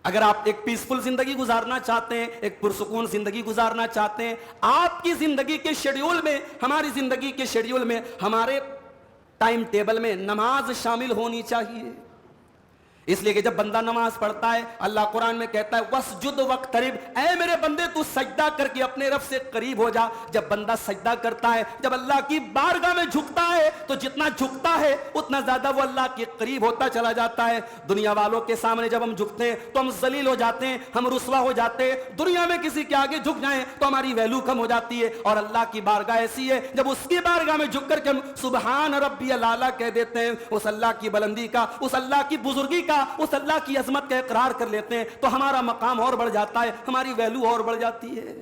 اگر آپ ایک پیسفل زندگی گزارنا چاہتے ہیں، ایک پرسکون زندگی گزارنا چاہتے ہیں، آپ کی زندگی کے شیڈیول میں، ہماری زندگی کے شیڈیول میں، ہمارے ٹائم ٹیبل میں نماز شامل ہونی چاہیے. اس لیے کہ جب بندہ نماز پڑھتا ہے، اللہ قرآن میں کہتا ہے وَاسْجُدْ وَاقْتَرِبْ، اے میرے بندے تو سجدہ کر کے اپنے رب سے قریب ہو جا. جب بندہ سجدہ کرتا ہے، جب اللہ کی بارگاہ میں جھکتا ہے، تو جتنا جھکتا ہے اتنا زیادہ وہ اللہ کے قریب ہوتا چلا جاتا ہے. دنیا والوں کے سامنے جب ہم جھکتے ہیں تو ہم ذلیل ہو جاتے ہیں، ہم رسوا ہو جاتے ہیں. دنیا میں کسی کے آگے جھک جائیں تو ہماری ویلو کم ہو جاتی ہے. اور اللہ کی بارگاہ ایسی ہے، جب اس کی بارگاہ میں جھک کر کے ہم سبحان ربی الاعلیٰ کہہ دیتے ہیں، اس اللہ کی بلندی کا، اس اللہ کی بزرگی کا، اس اللہ کی عظمت کا اقرار کر لیتے ہیں، تو ہمارا مقام اور بڑھ جاتا ہے، ہماری ویلو اور بڑھ جاتی ہے.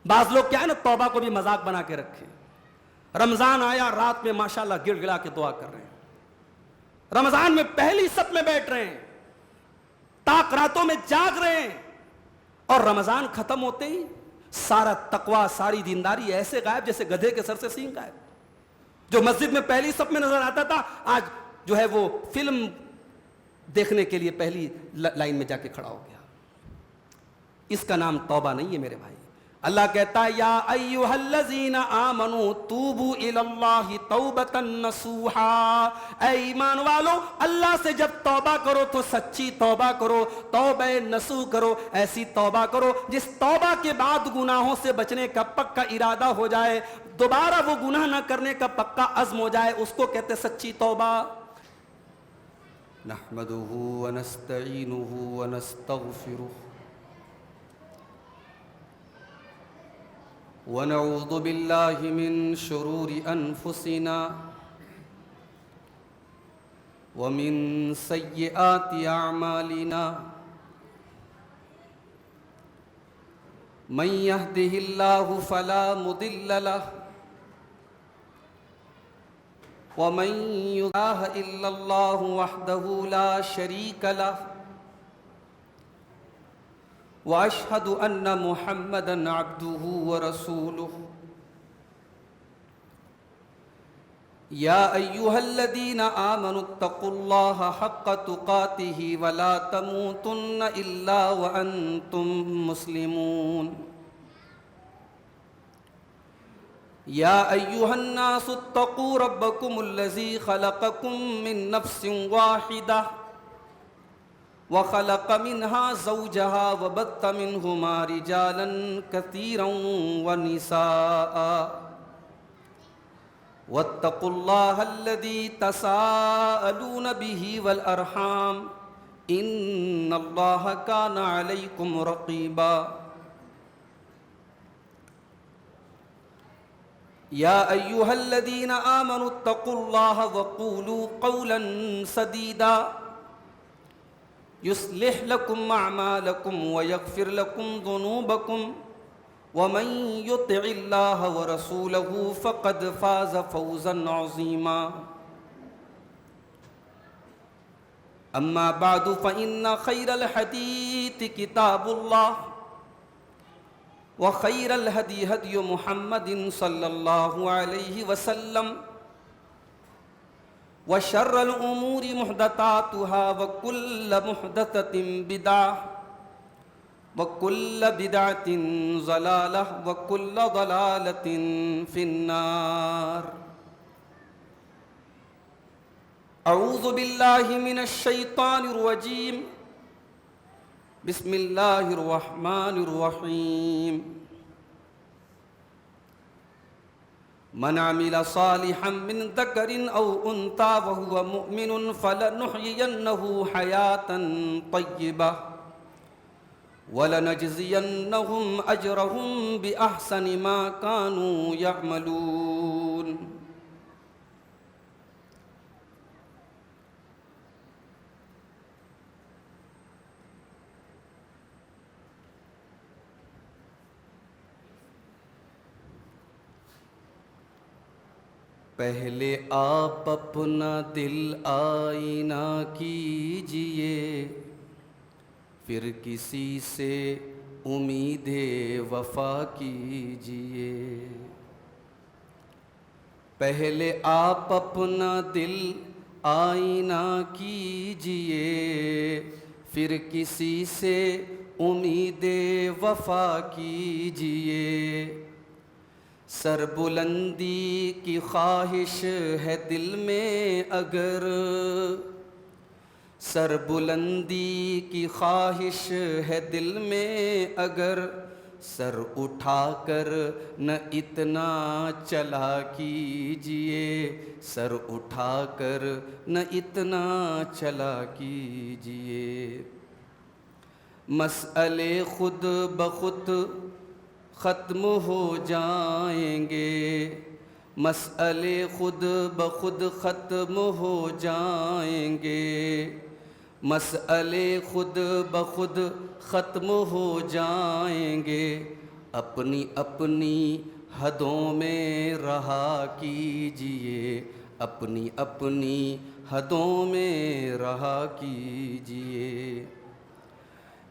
بعض لوگ کیا ہے نا، توبہ کو بھی مذاق بنا کے رکھے. رمضان آیا، رات میں ماشاءاللہ گڑ گڑا کے دعا کر رہے ہیں، رمضان میں پہلی صف میں بیٹھ رہے ہیں، تاک راتوں میں جاگ رہے ہیں، اور رمضان ختم ہوتے ہی سارا تقوی، ساری دینداری ایسے غائب جیسے گدھے کے سر سے سینگ غائب. جو مسجد میں پہلی صف میں نظر آتا تھا، آج جو ہے وہ فلم دیکھنے کے لیے پہلی لائن میں جا کے کھڑا ہو گیا. اس کا نام توبہ نہیں ہے میرے بھائی. اللہ کہتا ہے یا ایھا الذین آمنوا توبوا الی اللہ توبۃ نصوحا، اے ایمان والو اللہ سے جب توبہ کرو تو سچی توبہ کرو، توبہ نصوح کرو، ایسی توبہ کرو جس توبہ کے بعد گناہوں سے بچنے کا پکا ارادہ ہو جائے، دوبارہ وہ گناہ نہ کرنے کا پکا عزم ہو جائے، اس کو کہتے سچی توبہ. نحمده ونستعینه ونستغفره ونعوذ باللہ من شرور انفسنا ومن سیئات اعمالنا من يهده اللہ فلا مضل له ومن يضلل الا اللہ وحدہ لا شریک له واشهد ان محمدا عبده ورسوله. یا ایھا الذین آمنوا اتقوا اللہ حق تقاته ولا تموتن الا وانتم مسلمون. یا ایھا الناس اتقوا ربکم الذی خلقکم من نفس واحدہ وخلق منها زوجها وبث منهما رجالا كثيرا ونساء واتقوا الله الذي تساءلون به والأرحام إن الله كان عليكم رقيبا. يا أيها الذين آمنوا اتقوا الله وقولوا قولا سديدا يصلح لكم أعمالكم ويغفر لكم ذنوبكم ومن يطع الله ورسوله فقد فاز فوزا عظيما. أما بعد فإن خير الحديث كتاب الله وخير الهدي هدي محمد صلى الله عليه وسلم وشر الأمور محدثاتها وكل محدثة بدعة وكل بدعة ضلالة وكل ضلالة في النار. أعوذ بالله من الشيطان الرجيم. بسم الله الرحمن الرحيم. من عمل صالحا من ذكر أو أنثى وهو مؤمن فلنحيينه حياة طيبة وَلَنَجْزِيَنَّهُمْ أَجْرَهُمْ بِأَحْسَنِ مَا كَانُوا يَعْمَلُونَ. پہلے آپ اپنا دل آئینہ کیجئے، پھر کسی سے امید وفا کیجئے. پہلے آپ اپنا دل آئینہ کیجئے، پھر کسی سے امید وفا کیجئے، سر بلندی کی خواہش ہے دل میں اگر، سر بلندی کی خواہش ہے دل میں اگر، سر اٹھا کر نہ اتنا چلا کیجئے، سر اٹھا کر نہ اتنا چلا کیجئے، مسئلے خود بخود ختم ہو جائیں گے، مسئلے خود بخود ختم ہو جائیں گے، مسئلے خود بخود ختم ہو جائیں گے، اپنی اپنی حدوں میں رہا کیجئے، اپنی اپنی حدوں میں رہا کیجئے،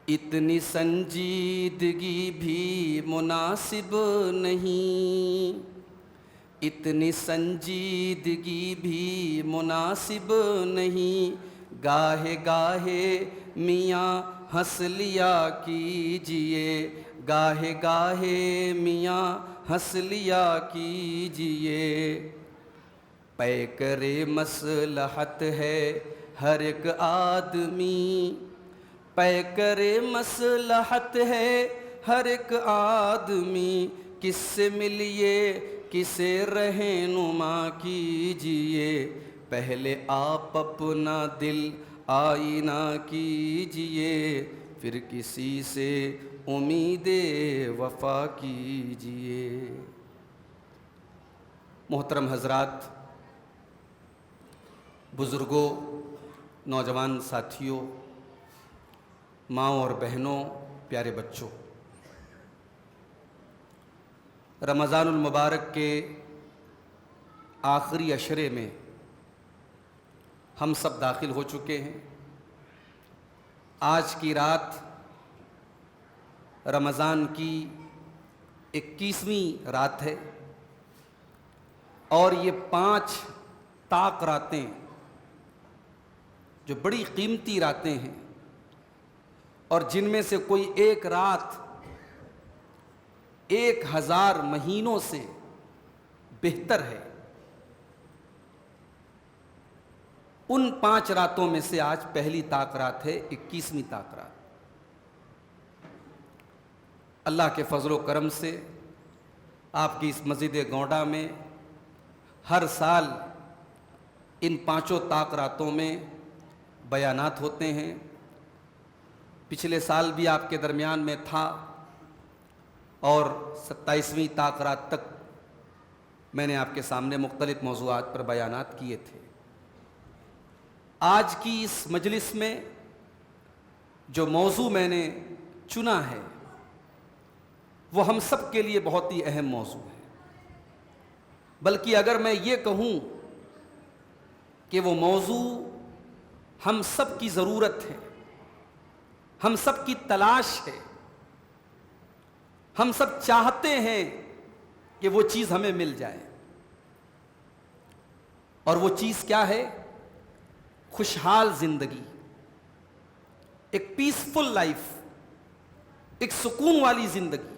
اتنی سنجیدگی بھی مناسب نہیں، اتنی سنجیدگی بھی مناسب نہیں، گاہے گاہے میاں ہنس لیا کیجئے، گاہے گاہے میاں ہنس لیا کیجئے، پیکر مصلحت ہے ہر ایک آدمی، پیکر مصلحت ہے ہر ایک آدمی، کس سے ملیے کسے رہنما کیجئے، پہلے آپ اپنا دل آئینہ کیجئے، پھر کسی سے امید وفا کیجئے۔ محترم حضرات، بزرگوں، نوجوان ساتھیوں، ماؤں اور بہنوں، پیارے بچوں، رمضان المبارک کے آخری عشرے میں ہم سب داخل ہو چکے ہیں۔ آج کی رات رمضان کی 21ویں رات ہے، اور یہ 5 طاق راتیں جو بڑی قیمتی راتیں ہیں، اور جن میں سے کوئی ایک رات 1000 مہینوں سے بہتر ہے، ان 5 راتوں میں سے آج پہلی طاق رات ہے، 21ویں طاق رات۔ اللہ کے فضل و کرم سے آپ کی اس مسجد گونڈہ میں ہر سال ان 5 طاق راتوں میں بیانات ہوتے ہیں۔ پچھلے سال بھی آپ کے درمیان میں تھا، اور 27ویں طاق رات تک میں نے آپ کے سامنے مختلف موضوعات پر بیانات کیے تھے۔ آج کی اس مجلس میں جو موضوع میں نے چنا ہے وہ ہم سب کے لیے بہت ہی اہم موضوع ہے، بلکہ اگر میں یہ کہوں کہ وہ موضوع ہم سب کی ضرورت ہے، ہم سب کی تلاش ہے، ہم سب چاہتے ہیں کہ وہ چیز ہمیں مل جائے، اور وہ چیز کیا ہے؟ خوشحال زندگی، ایک پیسفل لائف، ایک سکون والی زندگی،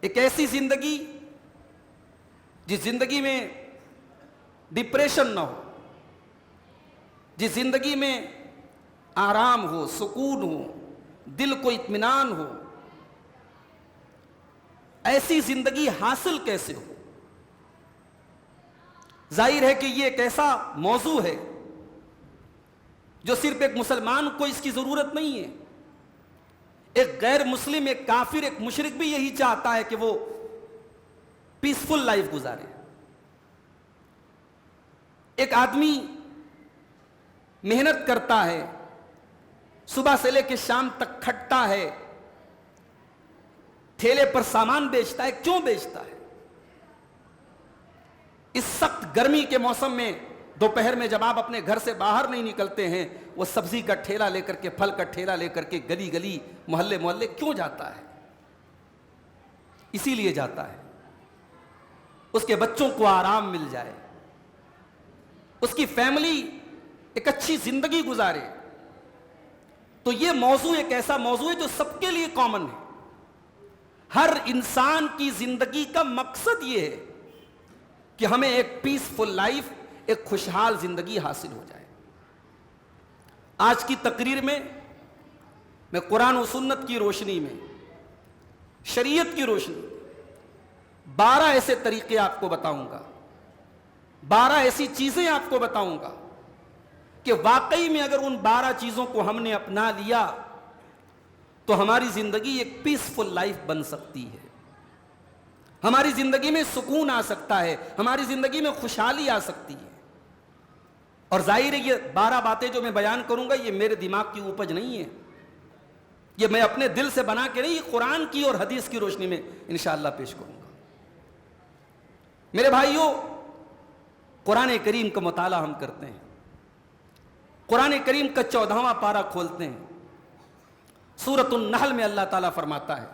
ایک ایسی زندگی جس زندگی میں ڈپریشن نہ ہو، جس زندگی میں آرام ہو، سکون ہو، دل کو اطمینان ہو۔ ایسی زندگی حاصل کیسے ہو؟ ظاہر ہے کہ یہ ایک ایسا موضوع ہے جو صرف ایک مسلمان کو اس کی ضرورت نہیں ہے، ایک غیر مسلم، ایک کافر، ایک مشرک بھی یہی چاہتا ہے کہ وہ پیسفل لائف گزارے۔ ایک آدمی محنت کرتا ہے، صبح سے لے کے شام تک کھٹتا ہے، ٹھیلے پر سامان بیچتا ہے۔ کیوں بیچتا ہے؟ اس سخت گرمی کے موسم میں دوپہر میں جب آپ اپنے گھر سے باہر نہیں نکلتے ہیں، وہ سبزی کا ٹھیلا لے کر کے، پھل کا ٹھیلا لے کر کے گلی گلی، محلے محلے کیوں جاتا ہے؟ اسی لیے جاتا ہے اس کے بچوں کو آرام مل جائے، اس کی فیملی ایک اچھی زندگی گزارے، تو یہ موضوع ایک ایسا موضوع ہے جو سب کے لیے کامن ہے. ہر انسان کی زندگی کا مقصد یہ ہے کہ ہمیں ایک پیسفل لائف، ایک خوشحال زندگی حاصل ہو جائے. آج کی تقریر میں میں قرآن و سنت کی روشنی میں، شریعت کی روشنی 12 ایسے طریقے آپ کو بتاؤں گا، 12 ایسی چیزیں آپ کو بتاؤں گا کہ واقعی میں اگر ان 12 چیزوں کو ہم نے اپنا لیا تو ہماری زندگی ایک پیسفل لائف بن سکتی ہے، ہماری زندگی میں سکون آ سکتا ہے، ہماری زندگی میں خوشحالی آ سکتی ہے. اور ظاہر ہے یہ 12 باتیں جو میں بیان کروں گا یہ میرے دماغ کی اپج نہیں ہے، یہ میں اپنے دل سے بنا کے نہیں، یہ قرآن کی اور حدیث کی روشنی میں انشاءاللہ پیش کروں گا. میرے بھائیوں، قرآن کریم کا مطالعہ ہم کرتے ہیں. قرآن کریم کا 14واں پارہ کھولتے ہیں. سورۃ النحل میں اللہ تعالیٰ فرماتا ہے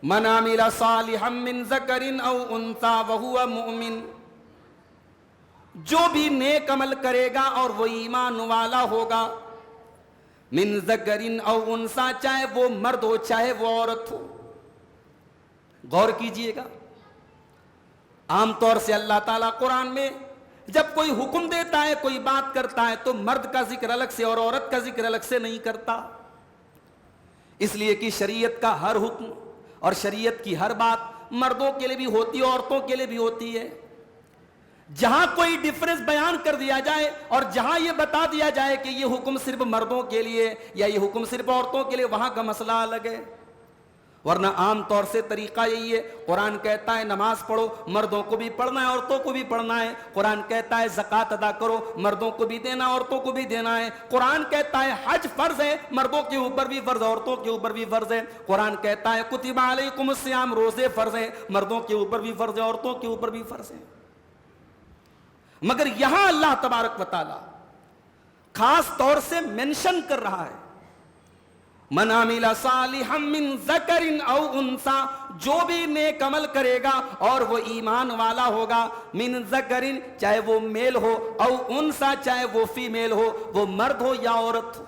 من عمل صالحا من ذکر او انثی وہو مؤمن، جو بھی نیک عمل کرے گا اور وہ ایمان والا ہوگا، من ذکر او انثی، چاہے وہ مرد ہو چاہے وہ عورت ہو. غور کیجئے گا، عام طور سے اللہ تعالیٰ قرآن میں جب کوئی حکم دیتا ہے، کوئی بات کرتا ہے تو مرد کا ذکر الگ سے اور عورت کا ذکر الگ سے نہیں کرتا، اس لیے کہ شریعت کا ہر حکم اور شریعت کی ہر بات مردوں کے لیے بھی ہوتی ہے، عورتوں کے لیے بھی ہوتی ہے. جہاں کوئی ڈفرنس بیان کر دیا جائے اور جہاں یہ بتا دیا جائے کہ یہ حکم صرف مردوں کے لیے یا یہ حکم صرف عورتوں کے لیے، وہاں کا مسئلہ الگ ہے. ورنہ عام طور سے طریقہ یہی ہے، قرآن کہتا ہے نماز پڑھو، مردوں کو بھی پڑھنا ہے عورتوں کو بھی پڑھنا ہے. قرآن کہتا ہے زکوٰۃ ادا کرو، مردوں کو بھی دینا عورتوں کو بھی دینا ہے. قرآن کہتا ہے حج فرض ہے، مردوں کے اوپر بھی فرض عورتوں کے اوپر بھی فرض ہے. قرآن کہتا ہے کتب علیکم الصیام، روزے فرض ہیں، مردوں کے اوپر بھی فرض ہے عورتوں کے اوپر بھی فرض ہے. مگر یہاں اللہ تبارک و تعالی خاص طور سے منشن کر رہا ہے من عمل صالحا من ذکر او انثی، جو بھی نیک عمل کرے گا اور وہ ایمان والا ہوگا، من ذکر چاہے وہ میل ہو، او انثی چاہے وہ فیمیل ہو، وہ مرد ہو یا عورت ہو.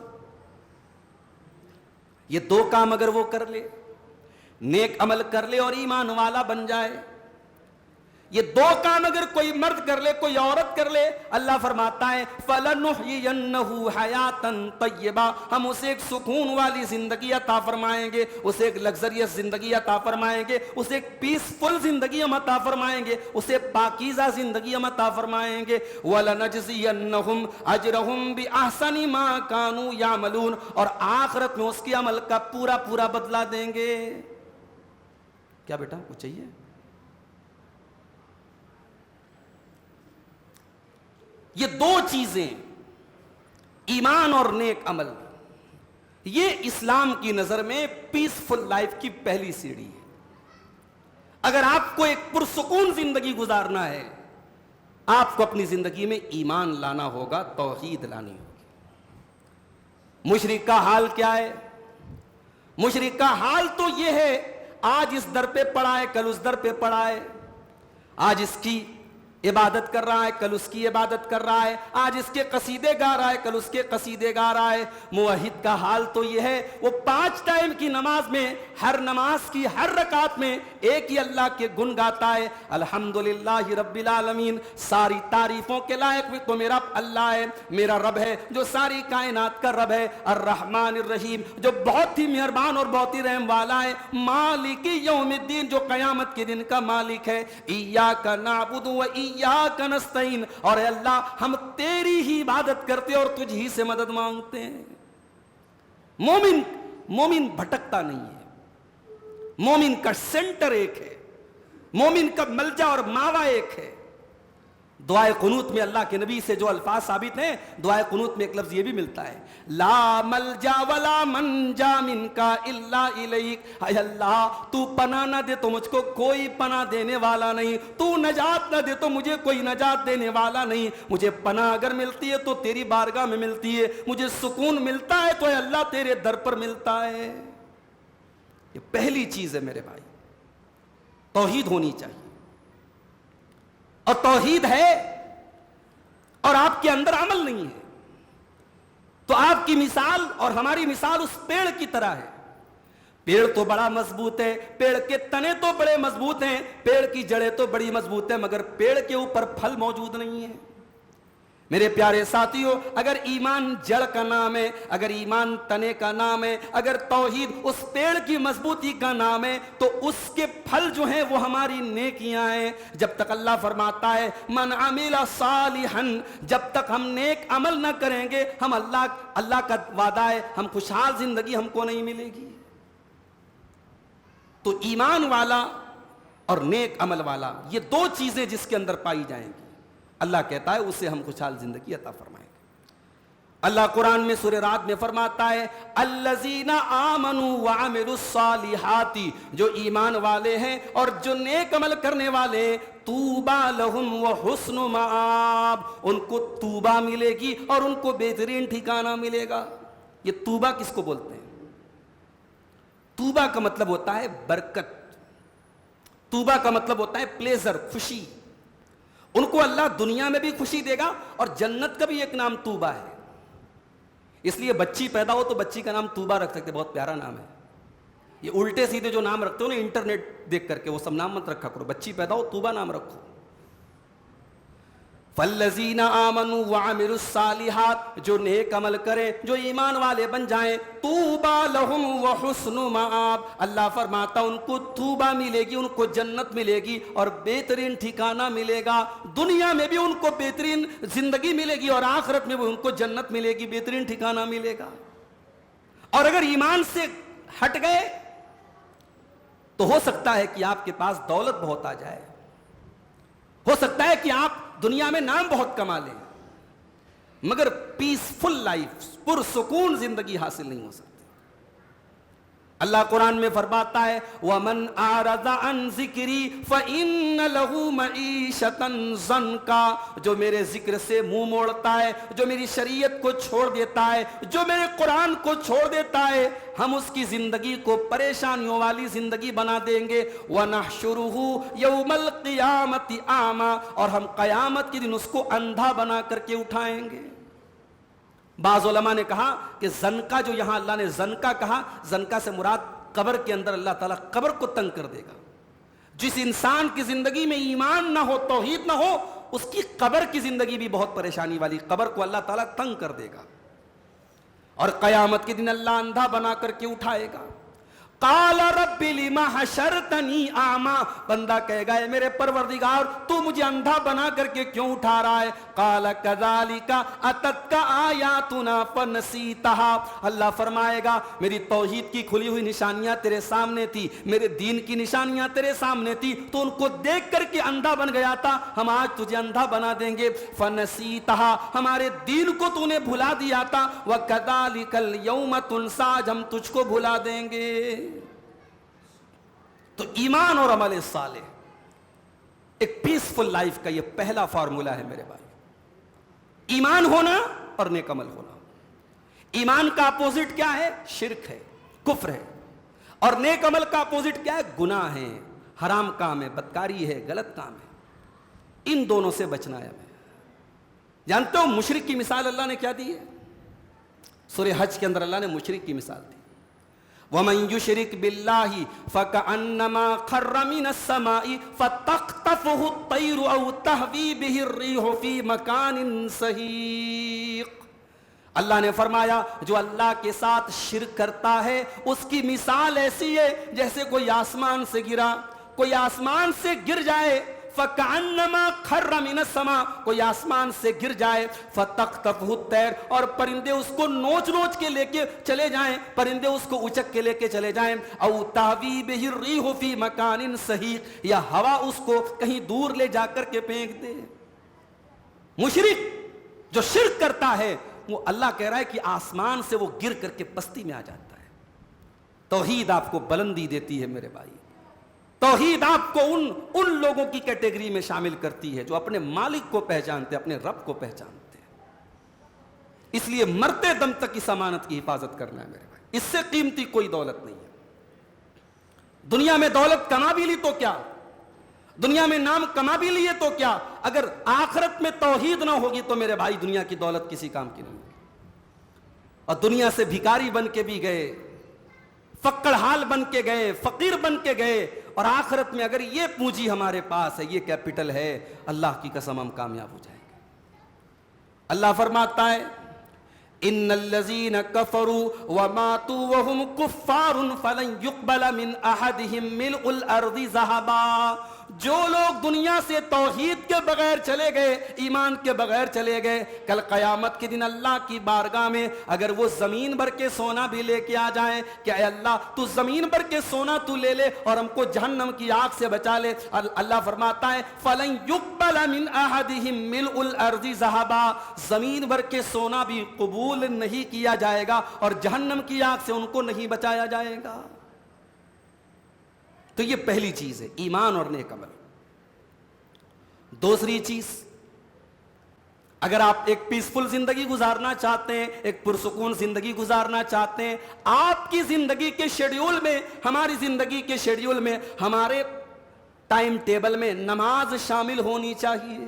یہ 2 کام اگر وہ کر لے، نیک عمل کر لے اور ایمان والا بن جائے، یہ 2 کام اگر کوئی مرد کر لے کوئی عورت کر لے، اللہ فرماتا ہے فَلَنُحْيِيَنَّهُ حَيَاتًا طَيِّبَةً، ہم اسے ایک سکون والی زندگی عطا فرمائیں گے، اسے ایک لگزریس زندگی عطا فرمائیں گے، اسے ایک پیسفل زندگی ہم عطا فرمائیں گے، اسے پاکیزہ زندگی ہم عطا فرمائیں گے. وَلَنَجْزِيَنَّهُمْ أَجْرَهُمْ بِأَحْسَنِ مَا كَانُوا يَعْمَلُونَ، اور آخرت میں اس کے عمل کا پورا بدلہ دیں گے. کیا بیٹا وہ چاہیے؟ یہ 2 چیزیں، ایمان اور نیک عمل، یہ اسلام کی نظر میں پیسفل لائف کی پہلی سیڑھی ہے. اگر آپ کو ایک پرسکون زندگی گزارنا ہے، آپ کو اپنی زندگی میں ایمان لانا ہوگا، توحید لانی ہوگی. مشرک کا حال کیا ہے؟ مشرک کا حال تو یہ ہے، آج اس در پہ پڑا ہے کل اس در پہ پڑا ہے، آج اس کی عبادت کر رہا ہے کل اس کی عبادت کر رہا ہے، آج اس کے قصیدے گا رہا ہے کل اس کے قصیدے گا رہا ہے. موحد کا حال تو یہ ہے، وہ 5 ٹائم کی نماز میں ہر نماز کی ہر رکعت میں ایک ہی اللہ کے گن گاتا ہے، الحمدللہ رب العالمین، ساری تعریفوں کے لائق بھی تو میرا اللہ ہے، میرا رب ہے جو ساری کائنات کا رب ہے، الرحمن الرحیم، جو بہت ہی مہربان اور بہت ہی رحم والا ہے، مالک یوم الدین، جو قیامت کے دن کا مالک ہے، ایاک نعبد و ایاک نستعین، اور اے اللہ ہم تیری ہی عبادت کرتے اور تجھ ہی سے مدد مانگتے ہیں. مومن بھٹکتا نہیں ہے، مومن کا سینٹر ایک ہے، مومن کا ملجا اور ماوا ایک ہے. دعائے قنوت میں اللہ کے نبی سے جو الفاظ ثابت ہیں، دعائے قنوت میں ایک لفظ یہ بھی ملتا ہے، لا ملجا ولا منجا منکا الا الیک، اے اللہ تو پناہ نہ دے تو مجھ کو کوئی پناہ دینے والا نہیں، تو نجات نہ دے تو مجھے کوئی نجات دینے والا نہیں. مجھے پناہ اگر ملتی ہے تو تیری بارگاہ میں ملتی ہے، مجھے سکون ملتا ہے تو اے اللہ تیرے در پر ملتا ہے. یہ پہلی چیز ہے میرے بھائی، توحید ہونی چاہیے. اور توحید ہے اور آپ کے اندر عمل نہیں ہے تو آپ کی مثال اور ہماری مثال اس پیڑ کی طرح ہے. پیڑ تو بڑا مضبوط ہے, پیڑ کے تنے تو بڑے مضبوط ہیں, پیڑ کی جڑیں تو بڑی مضبوط ہیں, مگر پیڑ کے اوپر پھل موجود نہیں ہے. میرے پیارے ساتھیوں, اگر ایمان جڑ کا نام ہے, اگر ایمان تنے کا نام ہے, اگر توحید اس پیڑ کی مضبوطی کا نام ہے, تو اس کے پھل جو ہیں وہ ہماری نیکیاں ہیں. جب تک اللہ فرماتا ہے من عمل صالحا, جب تک ہم نیک عمل نہ کریں گے, ہم اللہ کا وعدہ ہے ہم خوشحال زندگی ہم کو نہیں ملے گی. تو ایمان والا اور نیک عمل والا, یہ دو چیزیں جس کے اندر پائی جائیں گی, اللہ کہتا ہے اسے ہم خوشحال زندگی عطا فرمائیں گے. اللہ قرآن میں سورہ رعد میں فرماتا ہے الذین آمنوا وعملوا الصالحات, جو ایمان والے ہیں اور جو نیک عمل کرنے والے, طوبی لہم وحسن مآب, ان کو توبہ ملے گی اور ان کو بہترین ٹھکانہ ملے گا. یہ توبہ کس کو بولتے ہیں؟ توبہ کا مطلب ہوتا ہے برکت, توبہ کا مطلب ہوتا ہے پلیزر, خوشی. ان کو اللہ دنیا میں بھی خوشی دے گا, اور جنت کا بھی ایک نام توبہ ہے. اس لیے بچی پیدا ہو تو بچی کا نام توبہ رکھ سکتے, بہت پیارا نام ہے. یہ الٹے سیدھے جو نام رکھتے ہو نا انٹرنیٹ دیکھ کر کے, وہ سب نام مت رکھا کرو. بچی پیدا ہو توبہ نام رکھو. فالذین آمنوا وعملوا الصالحات, جو نیک عمل کریں, جو ایمان والے بن جائیں, طوبی لہم وحسن مآب, اللہ فرماتا ان کو توبہ ملے گی, ان کو جنت ملے گی اور بہترین ٹھکانہ ملے گا. دنیا میں بھی ان کو بہترین زندگی ملے گی اور آخرت میں بھی ان کو جنت ملے گی, بہترین ٹھکانہ ملے گا. اور اگر ایمان سے ہٹ گئے تو ہو سکتا ہے کہ آپ کے پاس دولت بہت آ جائے, ہو سکتا ہے کہ آپ دنیا میں نام بہت کما لیں, مگر پیسفل لائف, پرسکون زندگی حاصل نہیں ہو سکتی. اللہ قرآن میں فرماتا ہے وَمَنْ أَعْرَضَ عَنْ ذِكْرِي فَإِنَّ لَهُ مَعِيشَةً ضَنْكًا, جو میرے ذکر سے منہ موڑتا ہے, جو میری شریعت کو چھوڑ دیتا ہے, جو میرے قرآن کو چھوڑ دیتا ہے, ہم اس کی زندگی کو پریشانیوں والی زندگی بنا دیں گے. وَنَحْشُرُهُ يَوْمَ الْقِيَامَةِ أَعْمَى, اور ہم قیامت کے دن اس کو اندھا بنا کر کے اٹھائیں گے. بعض علماء نے کہا کہ زنکا, جو یہاں اللہ نے زنکا کہا, زنکا سے مراد قبر کے اندر اللہ تعالیٰ قبر کو تنگ کر دے گا. جس انسان کی زندگی میں ایمان نہ ہو, توحید نہ ہو, اس کی قبر کی زندگی بھی بہت پریشانی والی, قبر کو اللہ تعالیٰ تنگ کر دے گا. اور قیامت کے دن اللہ اندھا بنا کر کے اٹھائے گا. قال رب لم حشرتنی اعمی, بندہ کہے گا اے میرے پروردگار تو مجھے اندھا بنا کر کے کیوں اٹھا رہا ہے؟ قال کذالک اتتک آیاتنا فنسیتها, اللہ فرمائے گا میری توحید کی کھلی ہوئی نشانیاں تیرے سامنے تھی, میرے دین کی نشانیاں تیرے سامنے تھی, تو ان کو دیکھ کر کے اندھا بن گیا تھا, ہم آج تجھے اندھا بنا دیں گے. فنسیتها, ہمارے دین کو تو نے بھلا دیا تھا. وکذالک اليوم تنسى, ہم تجھ کو بھلا دیں گے. تو ایمان اور عمل صالح, ایک پیسفل لائف کا یہ پہلا فارمولا ہے میرے بھائی. ایمان ہونا اور نیک عمل ہونا. ایمان کا اپوزٹ کیا ہے؟ شرک ہے, کفر ہے. اور نیک عمل کا اپوزٹ کیا ہے؟ گناہ ہے, حرام کام ہے, بدکاری ہے, غلط کام ہے. ان دونوں سے بچنا ہے ہمیں. جانتے ہو مشرک کی مثال اللہ نے کیا دی ہے؟ سورہ حج کے اندر اللہ نے مشرک کی مثال دی. وَمَن يُشْرِكْ بِاللَّهِ فَكَأَنَّمَا خَرَّ مِنَ السَّمَاءِ فَتَخْطَفُهُ الطَّيْرُ أَوْ تَهْوِي بِهِ الرِّيحُ فِي مَكَانٍ سَحِيقٍ. اللہ نے فرمایا جو اللہ کے ساتھ شرک کرتا ہے اس کی مثال ایسی ہے جیسے کوئی آسمان سے گرا, کوئی آسمان سے گر جائے. فَكَأَنَّمَا خَرَّ مِنَ السَّمَاءِ, کوئی آسمان سے گر جائے. فَتَخْطَفُهُ الطَّيْرُ, اور پرندے اس کو نوچ نوچ کے لے کے چلے جائیں, پرندے اس کو اچک کے لے کے چلے جائیں. أَوْ تَهْوِي بِهِ الرِّيحُ فِي مَكَانٍ سَحِيقٍ, یا ہوا اس کو کہیں دور لے جا کر کے پھینک دے. مشرک جو شرک کرتا ہے وہ اللہ کہہ رہا ہے کہ آسمان سے وہ گر کر کے پستی میں آ جاتا ہے. توحید آپ کو بلندی دیتی ہے میرے بھائی. توحید آپ کو ان لوگوں کی کیٹیگری میں شامل کرتی ہے جو اپنے مالک کو پہچانتے, اپنے رب کو پہچانتے ہیں. اس لیے مرتے دم تک اس امانت کی حفاظت کرنا ہے میرے بھائی. اس سے قیمتی کوئی دولت نہیں ہے. دنیا میں دولت کما بھی لی تو کیا, دنیا میں نام کما بھی لیے تو کیا, اگر آخرت میں توحید نہ ہوگی تو میرے بھائی دنیا کی دولت کسی کام کی نہیں ہوگی. اور دنیا سے بھکاری بن کے بھی گئے, فقر حال بن کے گئے, فقیر بن کے گئے, اور آخرت میں اگر یہ پونجی ہمارے پاس ہے, یہ کیپٹل ہے, اللہ کی قسم ہم کامیاب ہو جائیں گے. اللہ فرماتا ہے ان الذین کفروا وماتوا وهم کفار فلن يقبل من احدهم ملء الارض ذهبا. جو لوگ دنیا سے توحید کے بغیر چلے گئے, ایمان کے بغیر چلے گئے, کل قیامت کے دن اللہ کی بارگاہ میں اگر وہ زمین بھر کے سونا بھی لے کے آ جائیں کہ اے اللہ تو زمین بھر کے سونا تو لے لے اور ہم کو جہنم کی آگ سے بچا لے, اللہ فرماتا ہے فَلَن يُقْبَلَ مِنْ أَحَدِهِمْ مِلْءُ الْأَرْضِ ذَهَبًا. زمین بھر کے سونا بھی قبول نہیں کیا جائے گا اور جہنم کی آگ سے ان کو نہیں بچایا جائے گا. تو یہ پہلی چیز ہے, ایمان اور نیک عمل. دوسری چیز, اگر آپ ایک پیسفل زندگی گزارنا چاہتے ہیں, ایک پرسکون زندگی گزارنا چاہتے ہیں, آپ کی زندگی کے شیڈیول میں, ہماری زندگی کے شیڈیول میں, ہمارے ٹائم ٹیبل میں نماز شامل ہونی چاہیے.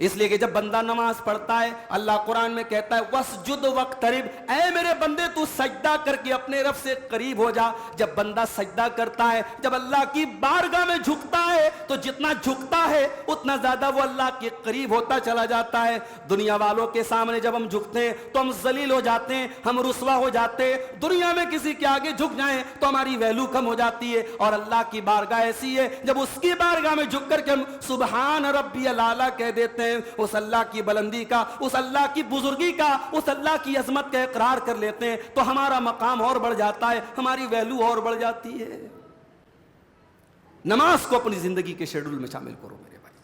اس لیے کہ جب بندہ نماز پڑھتا ہے, اللہ قرآن میں کہتا ہے وَاسْجُدْ وَاقْتَرِبْ, اے میرے بندے تو سجدہ کر کے اپنے رب سے قریب ہو جا. جب بندہ سجدہ کرتا ہے, جب اللہ کی بارگاہ میں جھکتا ہے, تو جتنا جھکتا ہے اتنا زیادہ وہ اللہ کے قریب ہوتا چلا جاتا ہے. دنیا والوں کے سامنے جب ہم جھکتے ہیں تو ہم ذلیل ہو جاتے ہیں, ہم رسوا ہو جاتے ہیں. دنیا میں کسی کے آگے جھک جائیں تو ہماری ویلو کم ہو جاتی ہے, اور اللہ کی بارگاہ ایسی ہے جب اس کی بارگاہ میں جھک کر کے ہم سبحان ربی الاعلیٰ کہہ دیتے ہیں, اس اللہ کی بلندی کا, اس اللہ کی بزرگی کا, اس اللہ کی عظمت کا اقرار کر لیتے ہیں, تو ہمارا مقام اور بڑھ جاتا ہے, ہماری ویلو اور بڑھ جاتی ہے. نماز کو اپنی زندگی کے شیڈول میں شامل کرو میرے بھائی.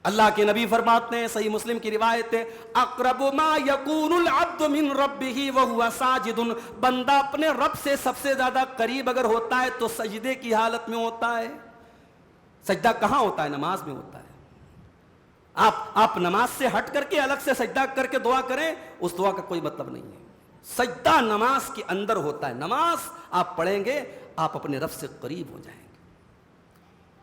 اللہ کے نبی فرماتے ہیں, صحیح مسلم کی روایت ہے, اقرب ما یکون العبد من ربہ وہو ساجد. بندہ اپنے رب سے سب سے زیادہ قریب اگر ہوتا ہے تو سجدے کی حالت میں ہوتا ہے. سجدہ کہاں ہوتا ہے؟ نماز میں ہوتا ہے. آپ نماز سے ہٹ کر کے الگ سے سجدہ کر کے دعا کریں, اس دعا کا کوئی مطلب نہیں ہے. سجدہ نماز کے اندر ہوتا ہے. نماز آپ پڑھیں گے, آپ اپنے رب سے قریب ہو جائیں گے.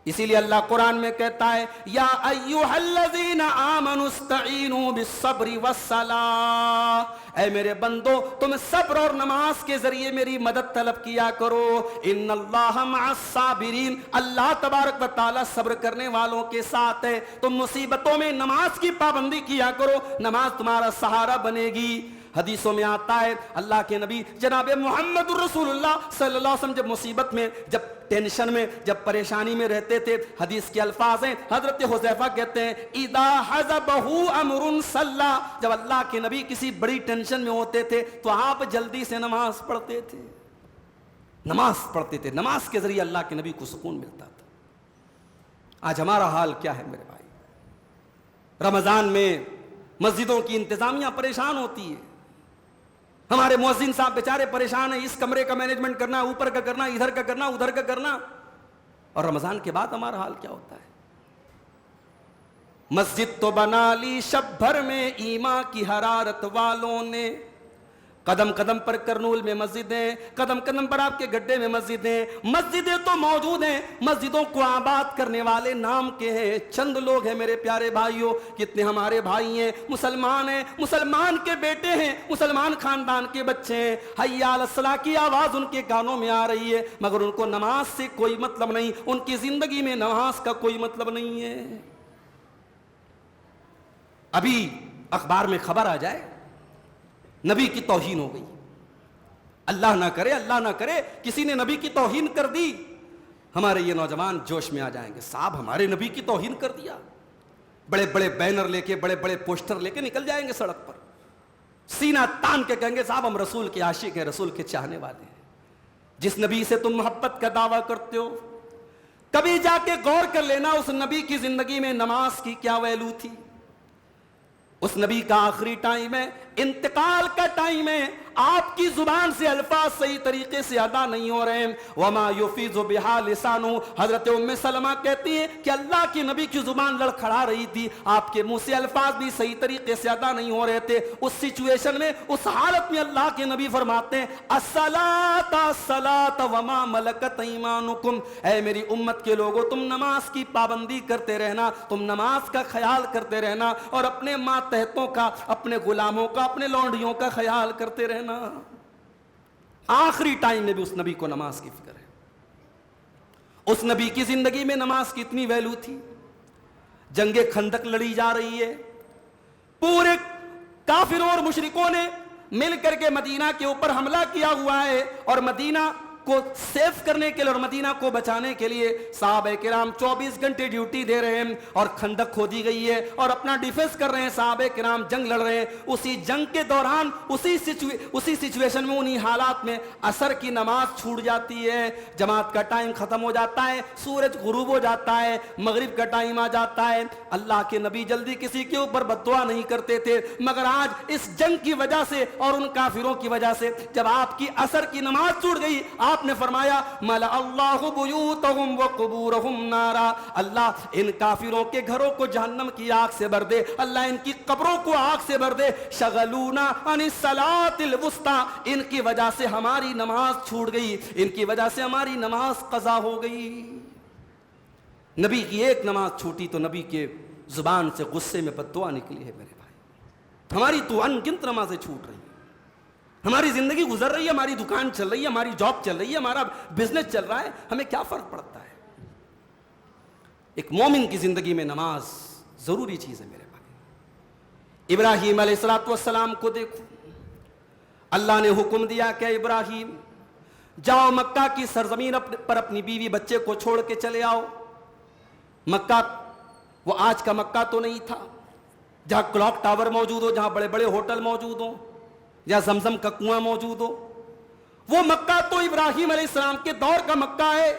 اسی لیے اللہ قرآن میں کہتا ہے یا ایھا الذین آمنوا استعینوا بالصبر والصلاۃ, اے میرے بندو تم صبر اور نماز کے ذریعے میری مدد طلب کیا کرو. ان اللہ مع الصابرین, اللہ تبارک و تعالی صبر کرنے والوں کے ساتھ ہے. تم مصیبتوں میں نماز کی پابندی کیا کرو, نماز تمہارا سہارا بنے گی. حدیثوں میں آتا ہے اللہ کے نبی جناب محمد الرسول اللہ صلی اللہ علیہ وسلم جب مصیبت میں, جب ٹینشن میں, جب پریشانی میں رہتے تھے, حدیث کے الفاظ ہیں, حضرت حذیفہ کہتے ہیں اذا حزبہ امر صلی, جب اللہ کے نبی کسی بڑی ٹینشن میں ہوتے تھے تو آپ جلدی سے نماز پڑھتے تھے. نماز پڑھتے تھے, نماز کے ذریعے اللہ کے نبی کو سکون ملتا تھا. آج ہمارا حال کیا ہے میرے بھائی؟ رمضان میں مسجدوں کی انتظامیہ پریشان ہوتی ہے, ہمارے مؤذن صاحب بیچارے پریشان ہیں, اس کمرے کا مینجمنٹ کرنا, اوپر کا کرنا, ادھر کا کرنا, ادھر کا کرنا. اور رمضان کے بعد ہمارا حال کیا ہوتا ہے؟ مسجد تو بنا لی شب بھر میں ایمان کی حرارت والوں نے, قدم قدم پر کرنول میں مسجدیں, قدم قدم پر آپ کے گڈھے میں مسجدیں. مسجدیں تو موجود ہیں, مسجدوں کو آباد کرنے والے نام کے ہیں چند لوگ ہیں میرے پیارے بھائیوں. کتنے ہمارے بھائی ہیں, مسلمان ہیں, مسلمان کے بیٹے ہیں, مسلمان خاندان کے بچے ہیں, حی علی الصلاۃ کی آواز ان کے کانوں میں آ رہی ہے, مگر ان کو نماز سے کوئی مطلب نہیں, ان کی زندگی میں نماز کا کوئی مطلب نہیں ہے. ابھی اخبار میں خبر آ جائے نبی کی توہین ہو گئی, اللہ نہ کرے, اللہ نہ کرے کسی نے نبی کی توہین کر دی, ہمارے یہ نوجوان جوش میں آ جائیں گے, صاحب ہمارے نبی کی توہین کر دیا. بڑے بڑے بینر لے کے, بڑے بڑے پوسٹر لے کے نکل جائیں گے سڑک پر, سینہ تان کے کہیں گے صاحب ہم رسول کے عاشق ہیں, رسول کے چاہنے والے ہیں. جس نبی سے تم محبت کا دعویٰ کرتے ہو, کبھی جا کے غور کر لینا اس نبی کی زندگی میں نماز کی کیا ویلو تھی. اس نبی کا آخری ٹائم ہے, انتقال کا ٹائم ہے, آپ کی زبان سے الفاظ صحیح طریقے سے ادا نہیں ہو رہے ہیں. وما یفیض بہا لسانہ, حضرت ام سلمہ کہتی ہیں کہ اللہ کی نبی کی زبان لڑکھڑا رہی تھی, آپ کے منہ سے الفاظ بھی صحیح طریقے سے ادا نہیں ہو رہے تھے. اس سچویشن میں, اس حالت میں اللہ کے نبی فرماتے ہیں الصلاۃ الصلاۃ وما ملکت ایمانکم, اے میری امت کے لوگوں تم نماز کی پابندی کرتے رہنا, تم نماز کا خیال کرتے رہنا, اور اپنے ماتحتوں کا, اپنے غلاموں کا, اپنے لونڈیوں کا خیال کرتے رہنا. آخری ٹائم میں بھی اس نبی کو نماز کی فکر ہے. اس نبی کی زندگی میں نماز کی اتنی ویلو تھی. جنگ خندق لڑی جا رہی ہے, پورے کافروں اور مشرکوں نے مل کر کے مدینہ کے اوپر حملہ کیا ہوا ہے, اور مدینہ کو سیف کرنے کے لیے اور مدینہ کو بچانے کے لیے صحابہ کرام 24 گھنٹے ڈیوٹی دے رہے ہیں, اور خندق کھودی گئی ہے اور اپنا ڈیفنس کر رہے ہیں. صحابہ کرام جنگ لڑ رہے ہیں. اسی جنگ کے دوران اسی سچویشن میں, انہی حالات میں عصر کی نماز چھوٹ جاتی ہے, جماعت کا ٹائم ختم ہو جاتا ہے, سورج غروب ہو جاتا ہے, مغرب کا ٹائم آ جاتا ہے. اللہ کے نبی جلدی کسی کے اوپر بد دعا نہیں کرتے تھے, مگر آج اس جنگ کی وجہ سے اور ان کافروں کی وجہ سے جب آپ کی عصر کی نماز چھوٹ گئی, آپ نے فرمایا مَلَأَ اللَّهُ بُيُوتَهُمْ وَقُبُورَهُمْ نَارًا, اللہ ان کافروں کے گھروں کو جہنم کی آگ سے بھر دے, اللہ ان کی قبروں کو آگ سے بھر دے. شغلونا عن الصلاۃ الوسطی, ان کی وجہ سے ہماری نماز چھوٹ گئی, ان کی وجہ سے ہماری نماز قضا ہو گئی. نبی کی ایک نماز چھوٹی تو نبی کے زبان سے غصے میں بد دعا نکلی ہے. میرے بھائی, ہماری تو ان گنت نمازیں چھوٹ رہی ہیں, ہماری زندگی گزر رہی ہے, ہماری دکان چل رہی ہے, ہماری جاب چل رہی ہے, ہمارا بزنس چل رہا ہے, ہمیں کیا فرق پڑتا ہے؟ ایک مومن کی زندگی میں نماز ضروری چیز ہے. میرے بھائی, ابراہیم علیہ السلام کو دیکھو, اللہ نے حکم دیا کہ ابراہیم جاؤ مکہ کی سرزمین پر اپنی بیوی بچے کو چھوڑ کے چلے آؤ. مکہ وہ آج کا مکہ تو نہیں تھا جہاں کلاک ٹاور موجود ہو, جہاں بڑے بڑے ہوٹل موجود ہوں, یا زمزم کا کنواں موجود ہو. وہ مکہ تو ابراہیم علیہ السلام کے دور کا مکہ ہے,